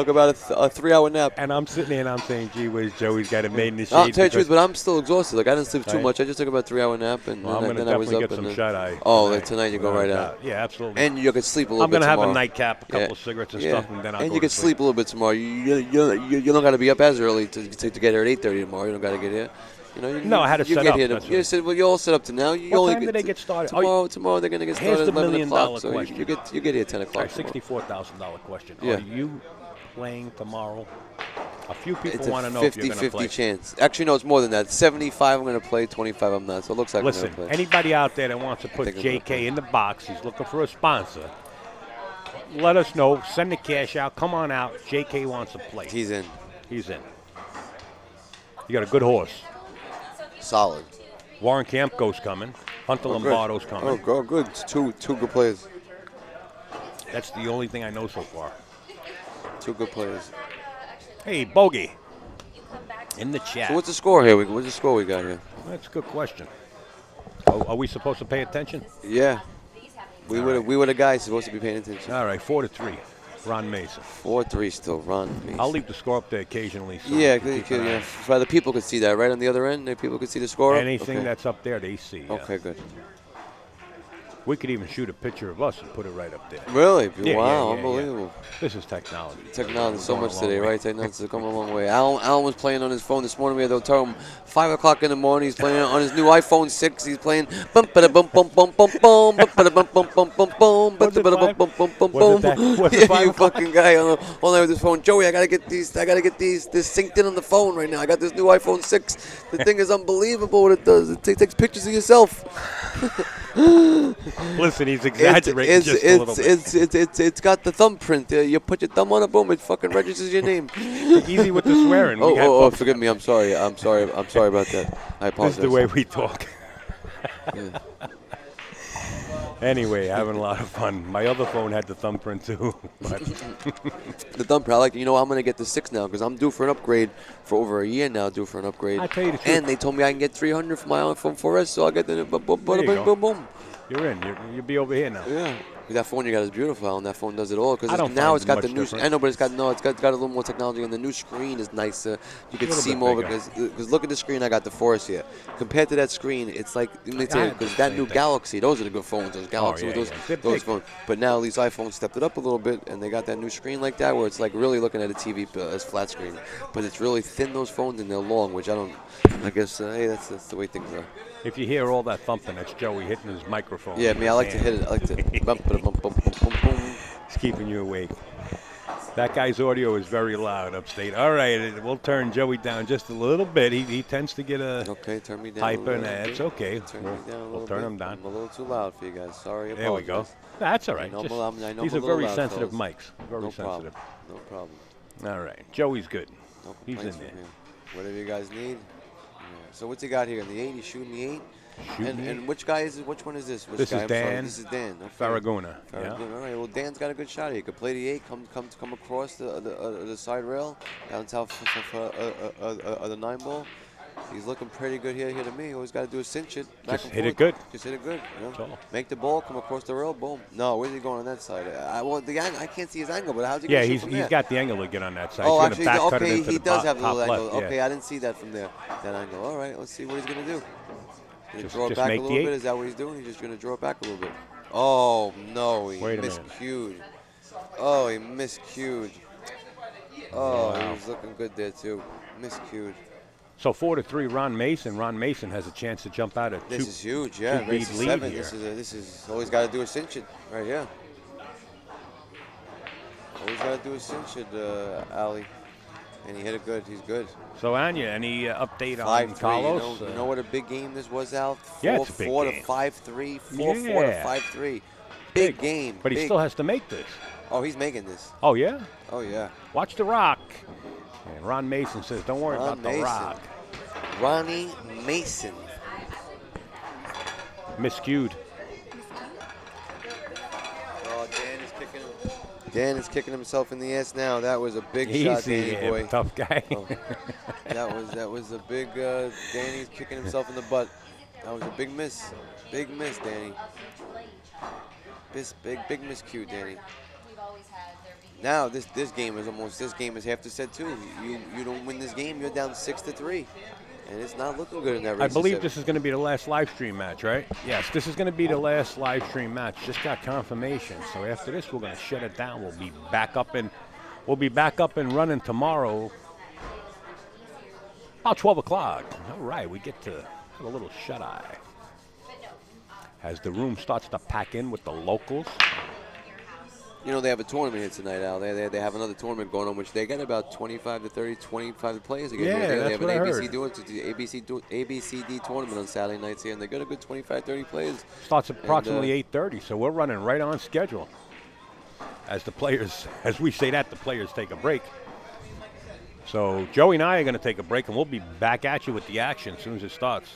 about a 3-hour nap. And I'm sitting there and I'm saying, gee whiz, Joey's got it made in the shade. I'll tell you the truth, but I'm still exhausted. Like I didn't sleep too Right. much. I just took about a 3-hour nap and Well, I'm going to then I was definitely up. get some and shut eye. Oh, tonight you go right out. Yeah, absolutely. And you can sleep a little I'm bit going to have tomorrow. a nightcap, a couple of cigarettes and stuff, and then I'll And go you to can sleep a little bit tomorrow. You don't got to be up as early to get here at 8:30 tomorrow. You don't got to get here. You know, No, I had to you set get up, Here that's you what- said, well, you all set up to now. You What only time do they get started? Tomorrow they're going to get Here's started at the 11 million-dollar o'clock. So question. you get here at 10 All o'clock. right, $64,000 question. Yeah. Are you playing tomorrow? A few people It's a want to know if you're going to 50-50 play. chance. Actually, no, it's more than that. 75 I'm going to play, 25 I'm not. So it looks like I'm Listen, going to play. anybody out there that wants to put think I'm gonna JK play. in the box, he's looking for a sponsor. Let us know. Send the cash out. Come on out. JK wants to play. He's in. He's in. You got a good horse. Solid. Warren Campco's coming. Hunter Oh, good. Lombardo's coming. Oh, good. It's two good players. That's the only thing I know so far. Two good players. Hey, Bogey. In the chat. So what's the score here? What's the score we got here? That's a good question. Oh, are we supposed to pay attention? Yeah. We were the guys supposed to be paying attention. All right, 4-3. Ron Mason. 4-3 still. Ron Mason. I'll leave the score up there occasionally. So Yeah, we can keep an eye. for the people could see that right on the other end. The people could see the score. Anything Okay. that's up there, they see. Yeah. Okay, good. We could even shoot a picture of us and put it right up there. Really? Yeah, Wow, yeah, unbelievable. This is technology. Technology so Going a much long today, way. right? Technology's coming a long way. Alan was playing on his phone this morning. We had to tell him 5 o'clock in the morning. He's playing on his new iPhone 6. He's playing bum ba da bum bum bum bum bum bum ba da bum bum bum bum bum ba da bum bum bum bum Was it bum. that? Was it Yeah, 5 you o'clock? fucking guy all night with his phone. Joey, I gotta get these. This synced in on the phone right now. I got this new iPhone 6. The thing is unbelievable what it does. It takes pictures of yourself. Listen, he's exaggerating just a little bit. It's got the thumbprint. You put your thumb on it, boom, it fucking registers your name. Easy with the swearing. We had folks- Forgive me. I'm sorry about that. I This apologize. is the way we talk. Yeah. Anyway, having a lot of fun. My other phone had the thumbprint too. But The thumbprint. I'm gonna get the 6 now because I'm due for an upgrade for over a year now. Due for an upgrade. I tell you the truth. And they told me I can get 300 for my iPhone 4S, so I'll get the boom, boom, There you boom, go. boom, boom. you're in. You'll be over here now. Yeah. That phone you got is beautiful, and that phone does it all. I Because don't now find it's got much the new. difference. I know, but it's got a little more technology, and the new screen is nicer. You can Little see bit more bigger. because look at the screen I got the Force here. Compared to that screen, it's like let me tell you, had the because that same new thing. Galaxy, those are the good phones. Those Galaxy, yeah, those yeah. They're those big. phones. But now these iPhones stepped it up a little bit, and they got that new screen like that where it's like really looking at a TV as flat screen. But it's really thin those phones, and they're long, which I don't. I guess hey, that's the way things are. If you hear all that thumping, that's Joey hitting his microphone. Yeah, with me, I his like to hand. hit it. I like to bump, bump, bump, bump, bump, boom. It's keeping you awake. That guy's audio is very loud upstate. All right, we'll turn Joey down just a little bit. He tends to get a Okay, turn me down. hyper, a and little bit. that's okay. Turn We'll, me down a we'll little turn bit. him down. I'm a little too loud for you guys. Sorry. I There we go. apologize. That's all right. I know Just- I'm- I know these I'm are a little very loud, sensitive fellas. mics. Very No sensitive. problem. No problem. All right. Joey's good. No He's in complaints there. from him. Whatever you guys need. Yeah. So what's he got here in the 8? He's shooting the 8. Shooting And which guy is it? Which one is this? Which This guy? is I'm sorry. Dan. This is Dan. Okay. Faraguna. Faraguna. Yeah. All right. Well, Dan's got a good shot here. He could play the 8, come across the side rail down south of the 9 ball. He's looking pretty good here to me. Always got to do is cinch it. Back Just and hit it forth. good. Just hit it good. You know? That's all. Make the ball come across the rail. Boom. No, where's he going on that side? I can't see his angle, but how's he Yeah, going to he's shoot from there? got the angle to get on that side. Oh, He's actually, gonna back cut it okay, into he the does have a top little left, angle. yeah. Okay, I didn't see that from there. That angle. All right, let's see what he's going to do. Going to Just- draw it just back a make the little 8. bit? Is that what he's doing? He's just going to draw it back a little bit. Oh, no, he Wait a minute. miscued. Oh, he miscued. Oh, he Wow. was looking good there, too. Miscued. So 4-3, Ron Mason. Ron Mason has a chance to jump out at This 2. is huge, yeah. two Race bead to lead 7. here. This is all he's got to do is cinch it right here. All he's got to do is cinch it, Ali. And he hit it good. He's good. So, Anya, any update on 5-3. Carlos? You know what a big game this was, Al? Yeah, it's a big 4 to game. 5-3. 4-4 Yeah. to 5-3. Big game. But he big. still has to make this. Oh, he's making this. Oh, yeah? Oh, yeah. Watch the rock. And Ron Mason says, don't worry Ron about Mason. the rock. Ronnie Mason. Miscued. Oh, Dan is kicking himself in the ass now. That was a big shot, Easy, Danny boy. tough guy. Oh, that was a big. Danny's kicking himself in the butt. That was a big miss. Big miss, Danny. Big miscue, Danny. Now this game is half the set too. You don't win this game, you're down 6-3, and it's not looking good in that race. I believe this is going to be the last live stream match, right? Yes, this is going to be the last live stream match. Just got confirmation. So after this, we're going to shut it down. We'll be back up and running tomorrow about 12 o'clock. All right, we get to have a little shut eye as the room starts to pack in with the locals. You know, they have a tournament here tonight, Al. They have another tournament going on, which they get about 25 to 30, 25 players again. Yeah, they that's have what I an heard. ABCD tournament on Saturday nights here, and they got a good 25, 30 players. Starts at approximately 8:30, so we're running right on schedule. As we say that, the players take a break. So Joey and I are going to take a break, and we'll be back at you with the action as soon as it starts.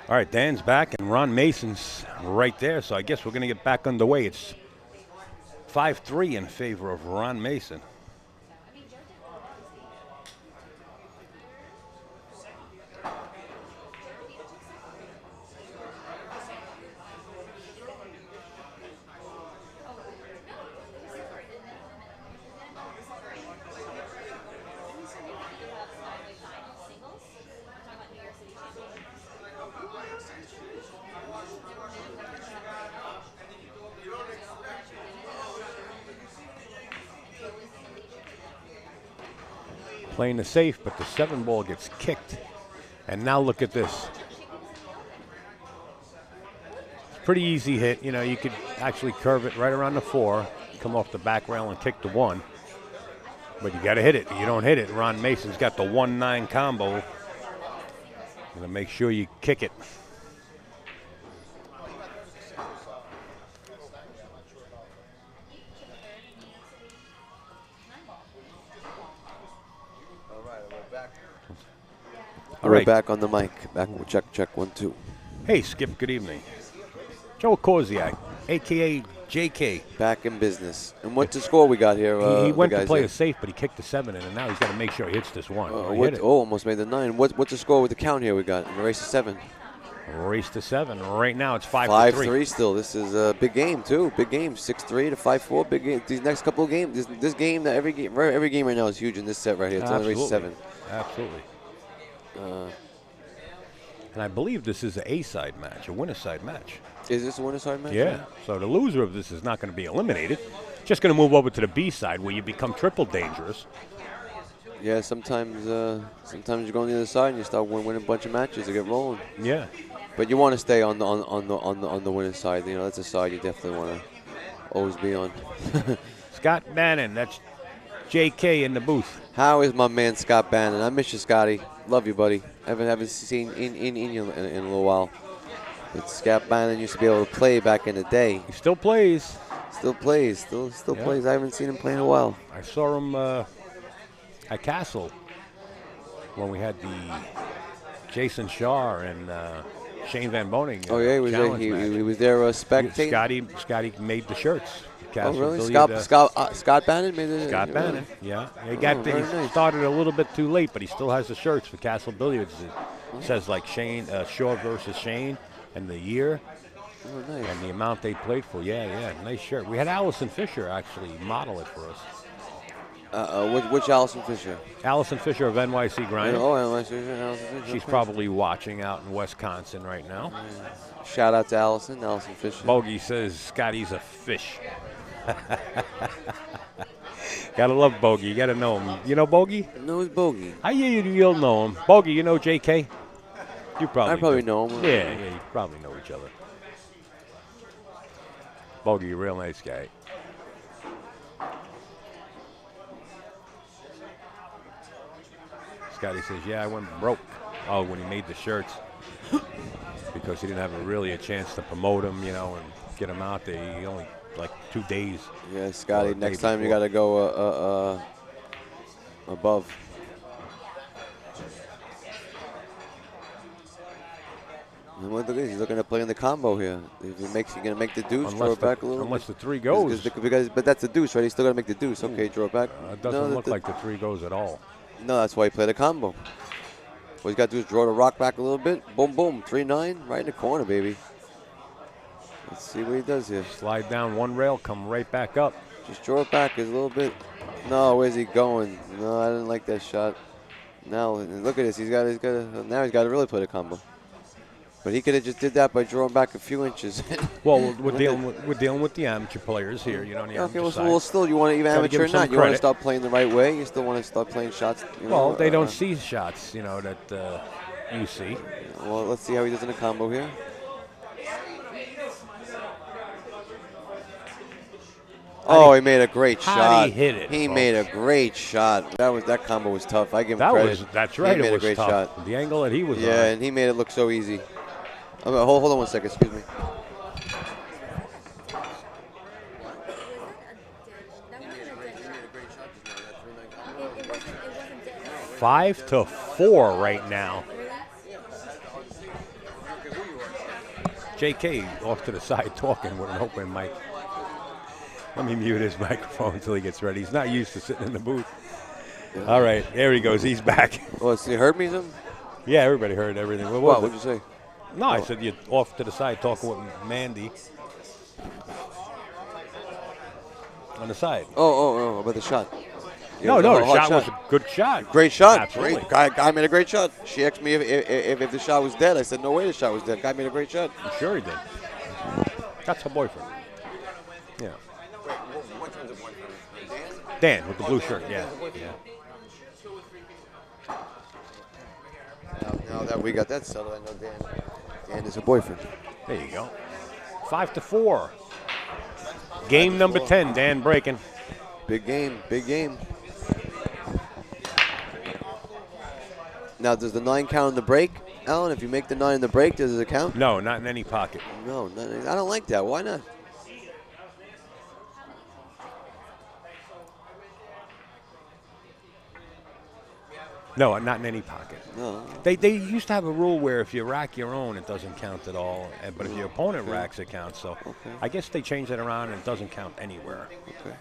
All right, Dan's back, and Ron Mason's right there, so I guess we're going to get back underway. It's 5-3 in favor of Ron Mason. Playing the safe, but the 7 ball gets kicked. And now look at this. It's a pretty easy hit. You know, you could actually curve it right around the 4, come off the back rail and kick the 1. But you got to hit it. If you don't hit it, Ron Mason's got the 1-9 combo. Gonna make sure you kick it. All right, back on the mic. Back, check 1 2. Hey, Skip. Good evening. Joe Korziak, a.k.a. JK. Back in business. And what's the score we got here? He went to play here? a safe, but he kicked the 7 in, and now he's got to make sure he hits this 1. Almost made the 9. What's the score with the count here we got in the race to 7? Race to 7. Right now it's 5-3. 5-3 still. This is a big game too. Big game. 6-3 to 5-4. Big game. These next couple of games. This game. Every game right now is huge in this set right here. It's only race 7. Absolutely. And I believe this is an A-side match, a winner-side match. Is this a winner-side match? Yeah. So the loser of this is not going to be eliminated. Just going to move over to the B-side where you become triple dangerous. Yeah. Sometimes you go on the other side and you start winning a bunch of matches to get rolling. Yeah. But you want to stay on the winning side. You know, that's a side you definitely want to always be on. Scott Bannon, that's JK in the booth. How is my man Scott Bannon? I miss you, Scotty. Love you, buddy. Haven't seen in you in a little while. But Scott Bannon used to be able to play back in the day. He still plays. Still plays. Still Yeah. plays. I haven't seen him play in a while. I saw him at Castle when we had the Jason Shaw and Shane Van Boning. Oh yeah, he was there. challenge match. He was there spectating. Scotty made the shirts. Oh Castle really? Billiard, Scott Bannon made it. Scott Bannon, yeah. He very nice. started a little bit too late, but he still has the shirts for Castle Billiards. It says like Shane Shaw versus Shane and the year Oh, nice. and the amount they played for. Yeah, nice shirt. We had Allison Fisher actually model it for us. Which Allison Fisher? Allison Fisher of NYC Grinding. Oh, Allison Fisher. She's probably watching out in Wisconsin right now. Shout out to Allison Fisher. Bogey says Scotty's a fish. Gotta love Bogey. You gotta know him. You know Bogey? No, it's Bogey. You'll know him. Bogey, you know JK? You probably I probably do. know him. Yeah, you probably know each other. Bogey, a real nice guy. Scotty says, yeah, I went broke. Oh, when he made the shirts. Because he didn't have a chance to promote him, and get him out there. He only, like 2 days. Yeah, Scotty, Or next day time you before. got to go above. And look at this, he's looking to play in the combo here. If he makes, he's going to make the deuce, draw it back a little Unless bit. the 3 goes. But that's the deuce, right? He's still got to make the deuce. Okay, draw it back. It doesn't look like the 3 goes at all. No, that's why he played a combo. What he's got to do is draw the rock back a little bit. Boom, boom. 3-9, right in the corner, baby. Let's see what he does here. Slide down 1 rail, come right back up. Just draw it back a little bit. No, where's he going? No, I didn't like that shot. Now, look at this. Now he's got to really play the combo. But he could have just did that by drawing back a few inches. Well, we're dealing with the amateur players here, the Okay, amateur side. well, still, you want to, even Gotta give amateur or him some not, you want to credit. start playing the right way. You still want to start playing shots. Well, they don't see shots, that you see. Well, let's see how he does in the combo here. Oh, he made a great How'd shot. he hit it, He folks? made a great shot. That combo was tough. I give him That's credit. right. He made It was a great tough. shot. The angle that he was Yeah, on. and he made it look so easy. Hold on 1 second. Excuse me. It wasn't dead. 5-4 right now. JK off to the side talking with an open mic. Let me mute his microphone until he gets ready. He's not used to sitting in the booth. All right, there he goes. He's back. Oh, so you heard me, then? Yeah, everybody heard everything. What What? was What'd it? you say? No, I said you're off to the side talking with Mandy. On the side. Oh, about the shot. Yeah, No, it was a the hard shot was a good shot. Great shot. Absolutely. Great. Guy made a great shot. She asked me if the shot was dead. I said, no way the shot was dead. Guy made a great shot. I'm sure he did. That's her boyfriend. Yeah. Dan with the blue shirt. Yeah. Now that we got that settled, I know Dan is a boyfriend. There you go. 5-4. Game number 10. Dan breaking. Big game. Now, does the 9 count in the break, Alan? If you make the 9 in the break, does it count? No, not in any pocket. No, I don't like that. Why not? No, not in any pocket. No. They used to have a rule where if you rack your own, it doesn't count at all. But if your opponent racks, it counts. So I guess they changed it around and it doesn't count anywhere. Okay.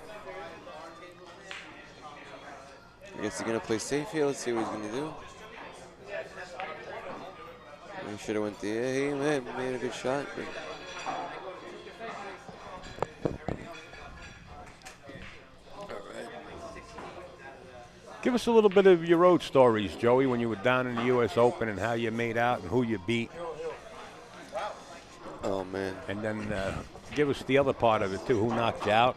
I guess he's going to play safe here. Let's see what he's going to do. He should have went there. He made a good shot. But Give us a little bit of your road stories, Joey, when you were down in the U.S. Open and how you made out and who you beat. oh, man. And then give us the other part of it, too. Who knocked you out?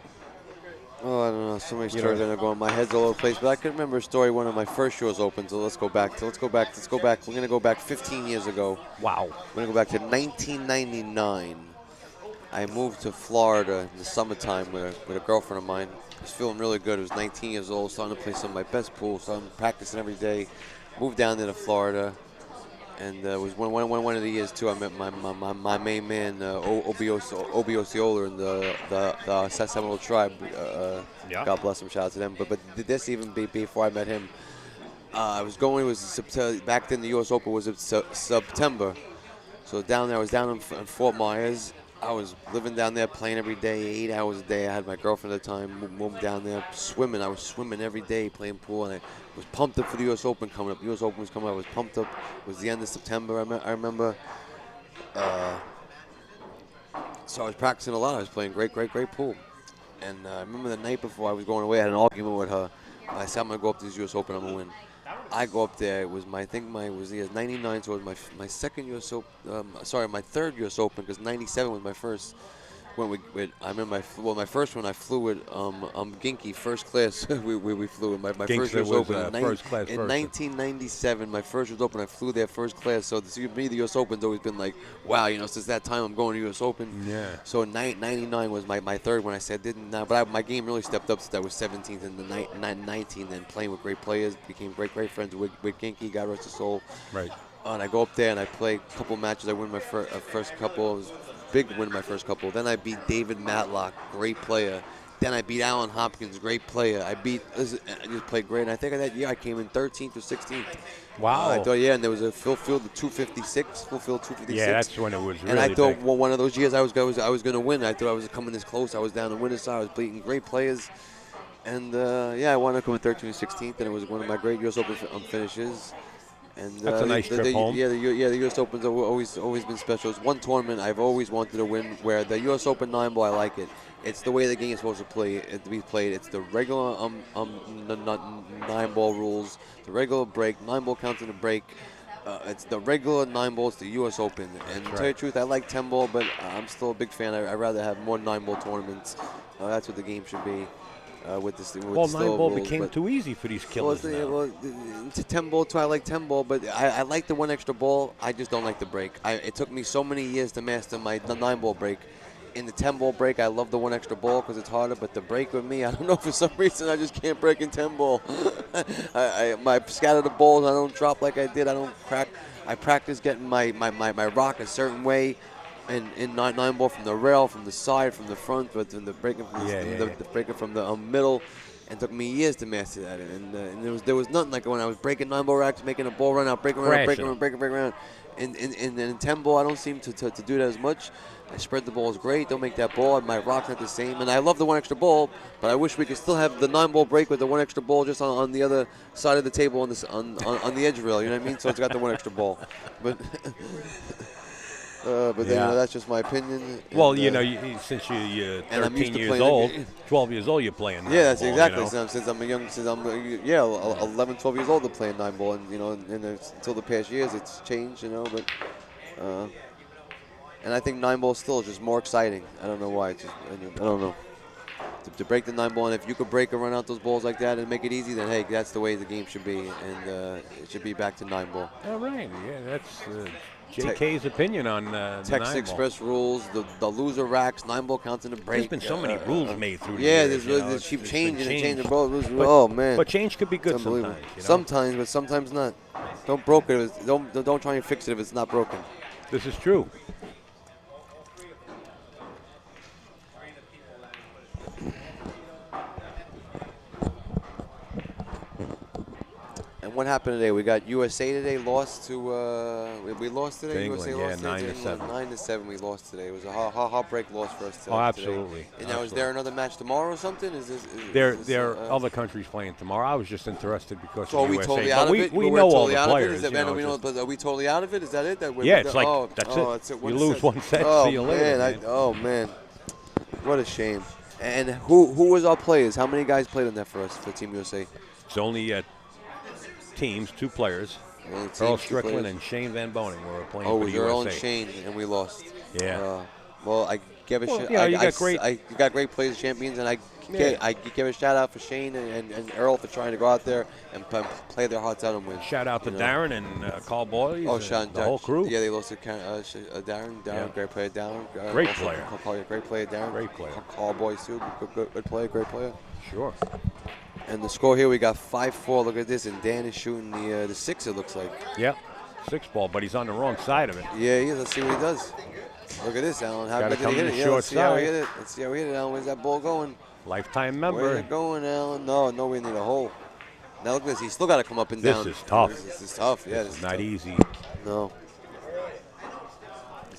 Oh, I don't know. So many You stories know- are going. My head's all over the place. But I can remember a story. One of my first U.S. Opens. So let's go back. Let's go back. We're going to go back 15 years ago. Wow. We're going to go back to 1999. I moved to Florida in the summertime with a girlfriend of mine. I was feeling really good. I was 19 years old, starting to play some of my best pool, starting practicing every day. Moved down there to Florida, and it was one of the years too. I met my main man, Obi Osceola, in the Seminole tribe. Yeah. God bless him. Shout out to them. But this even before I met him, I was going. It was September, back then. The U.S. Open was September, so down there. I was down in Fort Myers. I was living down there, playing every day, 8 hours a day. I had my girlfriend at the time, moved down there, swimming. I was swimming every day, playing pool, and I was pumped up for the U.S. Open coming up. The U.S. Open was coming up. I was pumped up. It was the end of September, I remember. So I was practicing a lot. I was playing great pool. And I remember the night before I was going away, I had an argument with her. I said, I'm going to go up to this U.S. Open, I'm going to win. I go up there. It was my 99, so it was my second U.S. Open. My third U.S. Open, because 97 was my first. I remember my first one I flew with Ginky first class. we flew with my first U.S. Open first class in first. 1997. My first U.S. Open, I flew there first class. So to me, the U.S. Open's always been like, wow, since that time I'm going to U.S. Open. Yeah. So 99 was my third one. I said but my game really stepped up since I was 17th and the 19, then playing with great players, became great friends with Ginky, God rest his soul. Right. And I go up there and I play a couple matches. I win my first couple. It was big win my first couple. Then I beat David Matlock, great player. Then I beat Alan Hopkins, great player. I just played great. And I think that year I came in 13th or 16th. Wow. I thought, and there was a full field of 256, full field 256. Yeah, that's when it was really And I thought, big. well, one of those years I was going to win. I thought I was coming this close. I was down the winner's side. I was beating great players. And, I wound up coming 13th or 16th, and it was one of my great U.S. Open finishes. And That's a nice trip home. Yeah, the U.S. Open's always been special. It's one tournament I've always wanted to win. Where the U.S. Open 9-ball, I like it. It's the way the game is supposed to be played. It's the regular 9-ball rules, the regular break, 9-ball counts in the break. It's the regular 9-ball. It's the U.S. Open. And to tell you the truth, I like 10-ball, but I'm still a big fan. I'd rather have more 9-ball tournaments. That's what the game should be. With this, with Well, the 9-ball rules, became but- too easy for these killers now. Well, 10-ball too. I like 10-ball, but I like the one extra ball. I just don't like the break. It took me so many years to master the 9-ball break. In the 10-ball break, I love the one extra ball because it's harder. But the break with me, I don't know, for some reason I just can't break in 10-ball. I scatter the balls. I don't drop like I did. I don't crack. I practice getting my rock a certain way. In 9-ball from the rail, from the side, from the front, but from the breaking from the breaking from the middle, And it took me years to master that. And there was nothing like when I was breaking 9-ball racks, making a ball run out, breaking around, breaking around, breaking around. In 10-ball, I don't seem to do that as much. I spread the balls great. Don't make that ball. My rock's not the same. And I love the one extra ball, but I wish we could still have the 9-ball break with the one extra ball just on the other side of the table on the edge rail. You know what I mean? So it's got the one extra ball. But then, that's just my opinion. Well, since you're 13 years old, 12 years old, you're playing 9-ball. Yeah, that's exactly. Since I'm 11, 12 years old, I'm playing 9-ball, and until the past years, it's changed, But and I think 9-ball still is just more exciting. I don't know why. I don't know. To break the 9-ball, and if you could break and run out those balls like that and make it easy, then hey, that's the way the game should be, and it should be back to 9-ball. All right. Yeah, that's JK's opinion on Texas 9-ball. Express rules, the loser racks, 9-ball counts in the break. There's been so many rules made through the years. years. There's cheap change and changing balls. But, oh man! But change could be good it's unbelievable. sometimes. Sometimes, but sometimes not. Don't broke it. Don't try and fix it if it's not broken. This is true. And what happened today? We got USA today. Lost to we lost today. England, USA lost today. 9-7. 9-7. We lost today. It was a heartbreak loss for us today. Oh, absolutely. And now, is there another match tomorrow or something? There are other countries playing tomorrow. I was just interested because so of are we USA. totally out of it? We know all totally the players. But are we totally out of it? Is that it? That's it. That's it. You lose one set. See you later. Man. What a shame. And who was our players? How many guys played on that for us for Team USA? It's only teams, 2 players. Earl Strickland and Shane Van Boning were playing for the USA. Earl and Shane, and we lost. Yeah. Well, I give a Well, shit. you got great players, champions, and I give a shout out for Shane and Earl for trying to go out there and play their hearts out and win. Shout out to Darren and Carl Boyle. The whole crew. Yeah, they lost to Darren. Yeah. Great player, Darren. Great player. Great player, Darren. Great player. Carl Boyce too. Good player, great player. Sure. And the score here, we got 5-4. Look at this, and Dan is shooting the 6. It looks like. Yep. 6-ball, but he's on the wrong side of it. Yeah, he is. Let's see what he does. Look at this, Alan. How Gotta good did he come hit in it? the Yeah, short let's see how he side. hit it. Let's see how he hit it, Alan. Where's that ball going? Lifetime member. Where's it going, Alan? No, we need a hole. Now look at this. He's still got to come up and down. This is tough. This is tough. Yeah, This is not easy. No.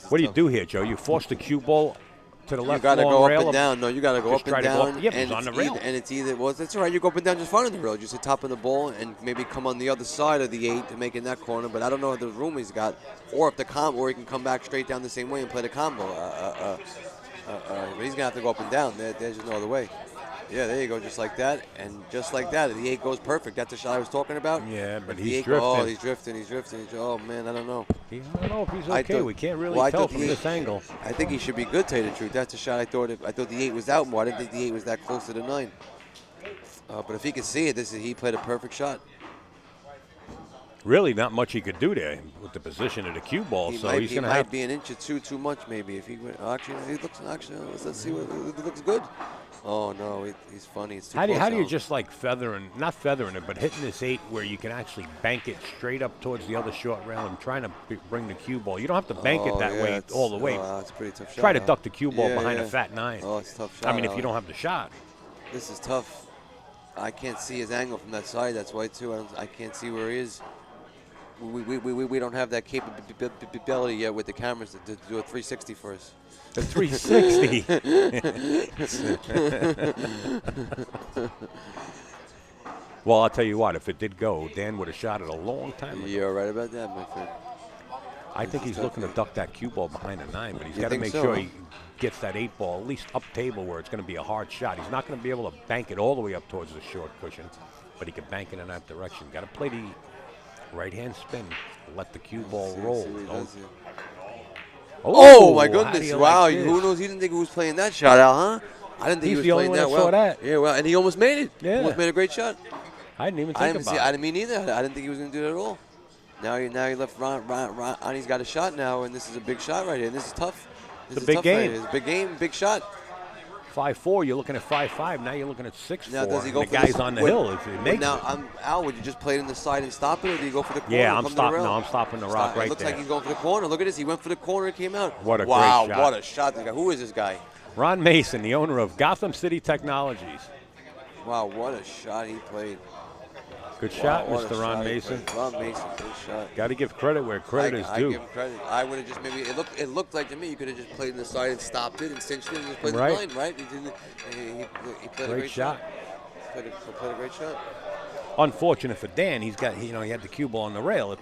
What do you do here, Joe? You force the cue ball to the You left got to long go rail up and down. No, you got to go just up try and to go down. up. Yeah, but it's on the rail. And it's either, well, that's all right. You go up and down just fine on the rail. Just hit top of the ball and maybe come on the other side of the 8 to make in that corner. But I don't know if the room he's got, or if or he can come back straight down the same way and play the combo. But he's gonna have to go up and down. There's just no other way. Yeah, there you go, just like that, and just like that. The 8 goes perfect. That's the shot I was talking about. Yeah, but The he's 8 drifting. Oh, he's drifting. Oh man, I don't know. I don't know if he's I okay. thought- We can't really well, I tell thought from the this 8 angle. I think he should be good, to tell you the truth. That's the shot I thought the 8 was out more. I didn't think the 8 was that close to the 9. But if he could see it, he played a perfect shot. Really, not much he could do there with the position of the cue ball. He So might, he's he going to might have. be an inch or two too much, maybe. If he went, let's see what it looks good. Oh no, he's funny. It's too How do close, you Alan. just like not feathering it, but hitting this 8 where you can actually bank it straight up towards the other short rail and trying to bring the cue ball. You don't have to bank it that way it's- all the way. It's a pretty tough shot. Try to Al. duck the cue ball Yeah, behind yeah. a fat 9. Oh, it's a tough shot. I mean, if Al. you don't have the shot. This is tough. I can't see his angle from that side. That's why too. I can't see where he is. We don't have that capability yet with the cameras to do a 360 for us. The 360. Well, I'll tell you what, if it did go, Dan would have shot it a long time ago. You're right about that, my friend. I think he's looking to duck that cue ball behind a 9, but he's got to think make so, sure huh? he gets that 8 ball at least up table where it's going to be a hard shot. He's not going to be able to bank it all the way up towards the short cushion, but he can bank it in that direction. Got to play the right-hand spin, let the cue ball roll. See what he Don't- does here. Oh, my how do goodness! you Wow, like this? who knows? He didn't think he was playing that shot out, huh? I didn't think He's he was the only playing one that that well. saw that. Yeah, well, and he almost made it. Yeah. Almost made a great shot. I didn't even I think didn't about see. it. I didn't mean either. I didn't think he was going to do that at all. Now he left Ron. He's got a shot now, and this is a big shot right here. And this is tough. This It's a is big tough game. Right here. It's a big game, big shot. 5-4, you're looking at 5-5. Now you're looking at 6-4. Now does he go the for guy's the, on the would- hill if he would makes now, it. Al, would you just play it in the side and stop it, or do you go for the corner? Yeah, and I'm come to the stopping. rail? No, I'm stopping the rock It right looks there. like he's going for the corner. Look at this. He went for the corner and came out. What a great wow, shot. what a shot. Who is this guy? Ron Mason, the owner of Gotham City Technologies. Wow, what a shot he played. Good shot, Wow, what a Mr. Ron shot he Mason. played. Ron Mason, good shot. Got to give credit where credit is I due. give him credit. I would have just maybe it looked like to me you could have just played in the side and stopped it and cinched it and just played Right. the line, right? He didn't. He played a Great great shot. Played a great shot. Unfortunate for Dan, he had the cue ball on the rail.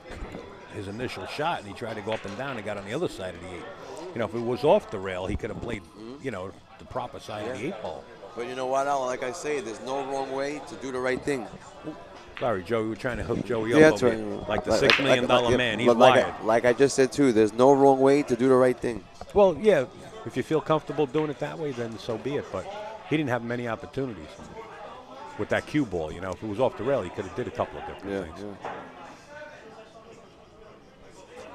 His initial shot, and he tried to go up and down and got on the other side of the 8. If it was off the rail, he could have played, the proper side of the 8 ball. But you know what, Al? Like I say, there's no wrong way to do the right thing. Sorry, Joe, we were trying to hook Joey Yeah, up that's over right. here. Like the $6 million man. He's but wired. like I just said too, there's no wrong way to do the right thing. Well, yeah, if you feel comfortable doing it that way, then so be it. But he didn't have many opportunities with that cue ball. If it was off the rail, he could have did a couple of different things. Yeah.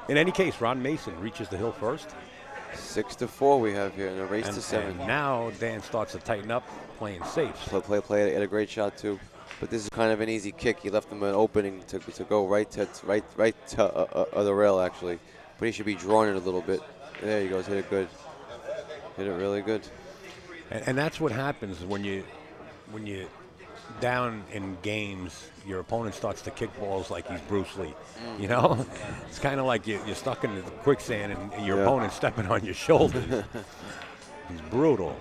In any case, Ron Mason reaches the hill first. 6-4 we have here in a race to 7. And now Dan starts to tighten up, playing safe. Play had a great shot too, but this is kind of an easy kick. He left him an opening to go right to the rail actually, but he should be drawing it a little bit. There he goes, hit it good, hit it really good. And that's what happens when you down in games. Your opponent starts to kick balls like he's Bruce Lee. It's kind of like you're stuck in the quicksand and your opponent's stepping on your shoulders. He's brutal.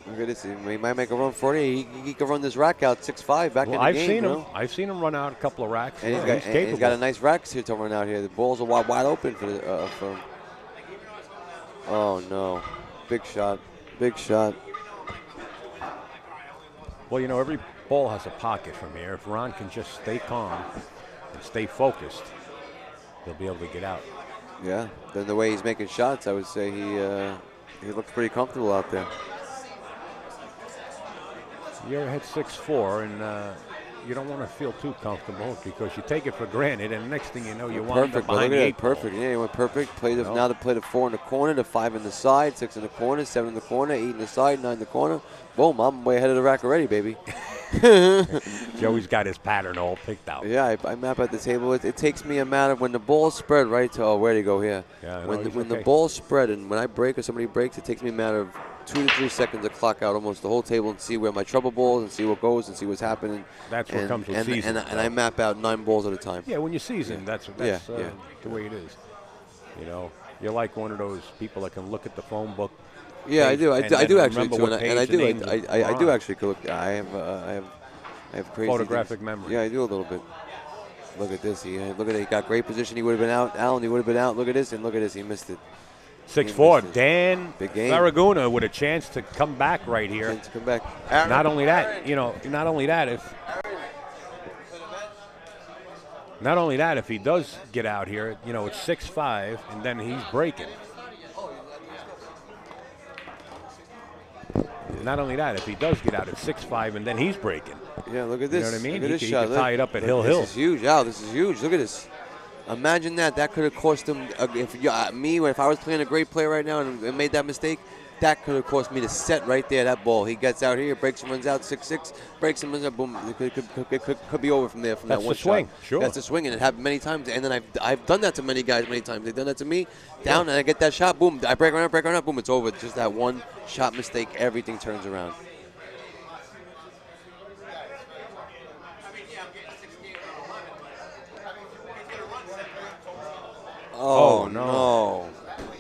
Look at this. He might make a run for it. He could run this rack out 6-5 back in the I've game. seen him. I've seen him run out a couple of racks. And He's he's got a nice rack here to run out here. The balls are wide open for him. Oh no, big shot, big shot. Well, every ball has a pocket from here. If Ron can just stay calm and stay focused, he'll be able to get out. Yeah. Then the way he's making shots, I would say he looks pretty comfortable out there. You're ahead 6-4, and you don't want to feel too comfortable because you take it for granted, and the next thing you know, you wind up behind the 8 ball. Perfect. Yeah, he went perfect. Now to play the 4 in the corner, the 5 in the side, 6 in the corner, 7 in the corner, 8 in the side, 9 in the corner. Boom, I'm way ahead of the rack already, baby. Joey's got his pattern all picked out. Yeah, I map at the table. It takes me a matter when the ball's spread, right? Where'd he go here? Yeah, when the ball's spread and when I break or somebody breaks, it takes me a matter of 2 to 3 seconds to clock out almost the whole table and see where my trouble balls and see what goes and see what's happening. That's what comes with season. And I map out 9 balls at a time. Yeah, when you season, that's the way it is. You're like one of those people that can look at the phone book. Yeah, I do. I do actually too, and I do. I do actually look. I have crazy photographic things. memory. Yeah, I do a little bit. Look at this. Look at it. He got great position. He would have been out. Alan, he would have been out. Look at this, and look at this. He missed it. 6-4. Dan Big game. Faraguna with a chance to come back right here. Chance to come back. Not only that, if he does get out here, it's 6-5, and then he's breaking. Not only that, if he does get out at 6-5, and then he's breaking. Yeah, look at this. You know what I mean? Look at He this shot. could tie it up at Hill. This is huge. Al, this is huge. Look at this. Imagine that. That could have cost him. If I was playing a great play right now and made that mistake, that could have cost me the set right there. That ball. He gets out here, breaks and runs out 6-6, breaks and runs out. Boom. It could be over from there. From That's that one the swing. shot. Sure. That's the swing, and it happened many times. And then I've done that to many guys many times. They've done that to me. Down, and I get that shot. Boom. I break around. Boom. It's over. Just that one shot mistake. Everything turns around. Oh, no.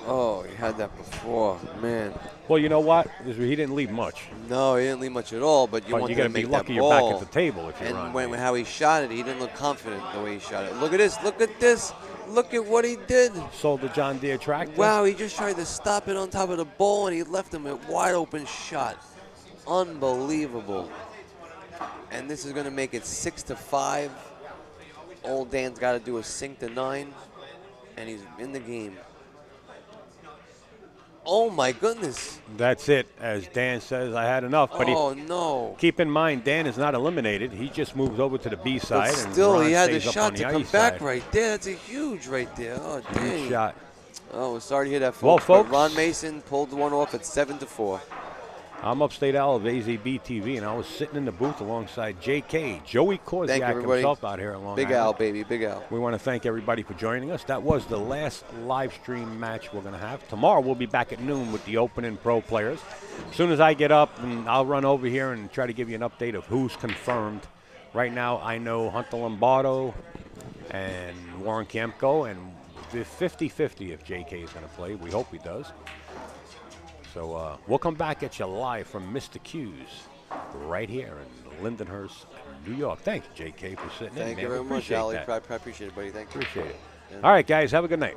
Oh, he had that before. Man. Well, you know what? He didn't leave much. No, he didn't leave much at all, but you want you to got to make be lucky that you're ball. back at the table if you're And on. how he shot it, he didn't look confident the way he shot it. Look at this. Look at this. Look at what he did. Sold the John Deere tractor. Wow, he just tried to stop it on top of the ball, and he left him a wide open shot. Unbelievable. And this is going to make it 6-5. Old Dan's got to do a sink to 9, and he's in the game. Oh, my goodness. That's it. As Dan says, I had enough. But no. Keep in mind, Dan is not eliminated. He just moves over to the B side. But and still, Ron he had the stays up shot on to the come ice back side. right there. That's a huge right there. Oh, dang. Huge shot. Oh, sorry to hear that, folks. Well, folks. But Ron Mason pulled the one off at 7-4. I'm Upstate Al of AZB TV, and I was sitting in the booth alongside JK, Joey Thank you, Korziak everybody. himself out here in Long Big Island. Al, baby, Big Al. We want to thank everybody for joining us. That was the last live stream match we're going to have. Tomorrow we'll be back at noon with the opening pro players. As soon as I get up, and I'll run over here and try to give you an update of who's confirmed. Right now I know Hunter Lombardo and Warren Kempko, and the 50-50 if JK is going to play. We hope he does. So we'll come back at you live from Mr. Q's right here in Lindenhurst, New York. Thank you, JK, for sitting in. Thank man. you very We much, appreciate Ali. that. I appreciate it, buddy. Thank you. Appreciate it. Yeah. All right, guys, have a good night.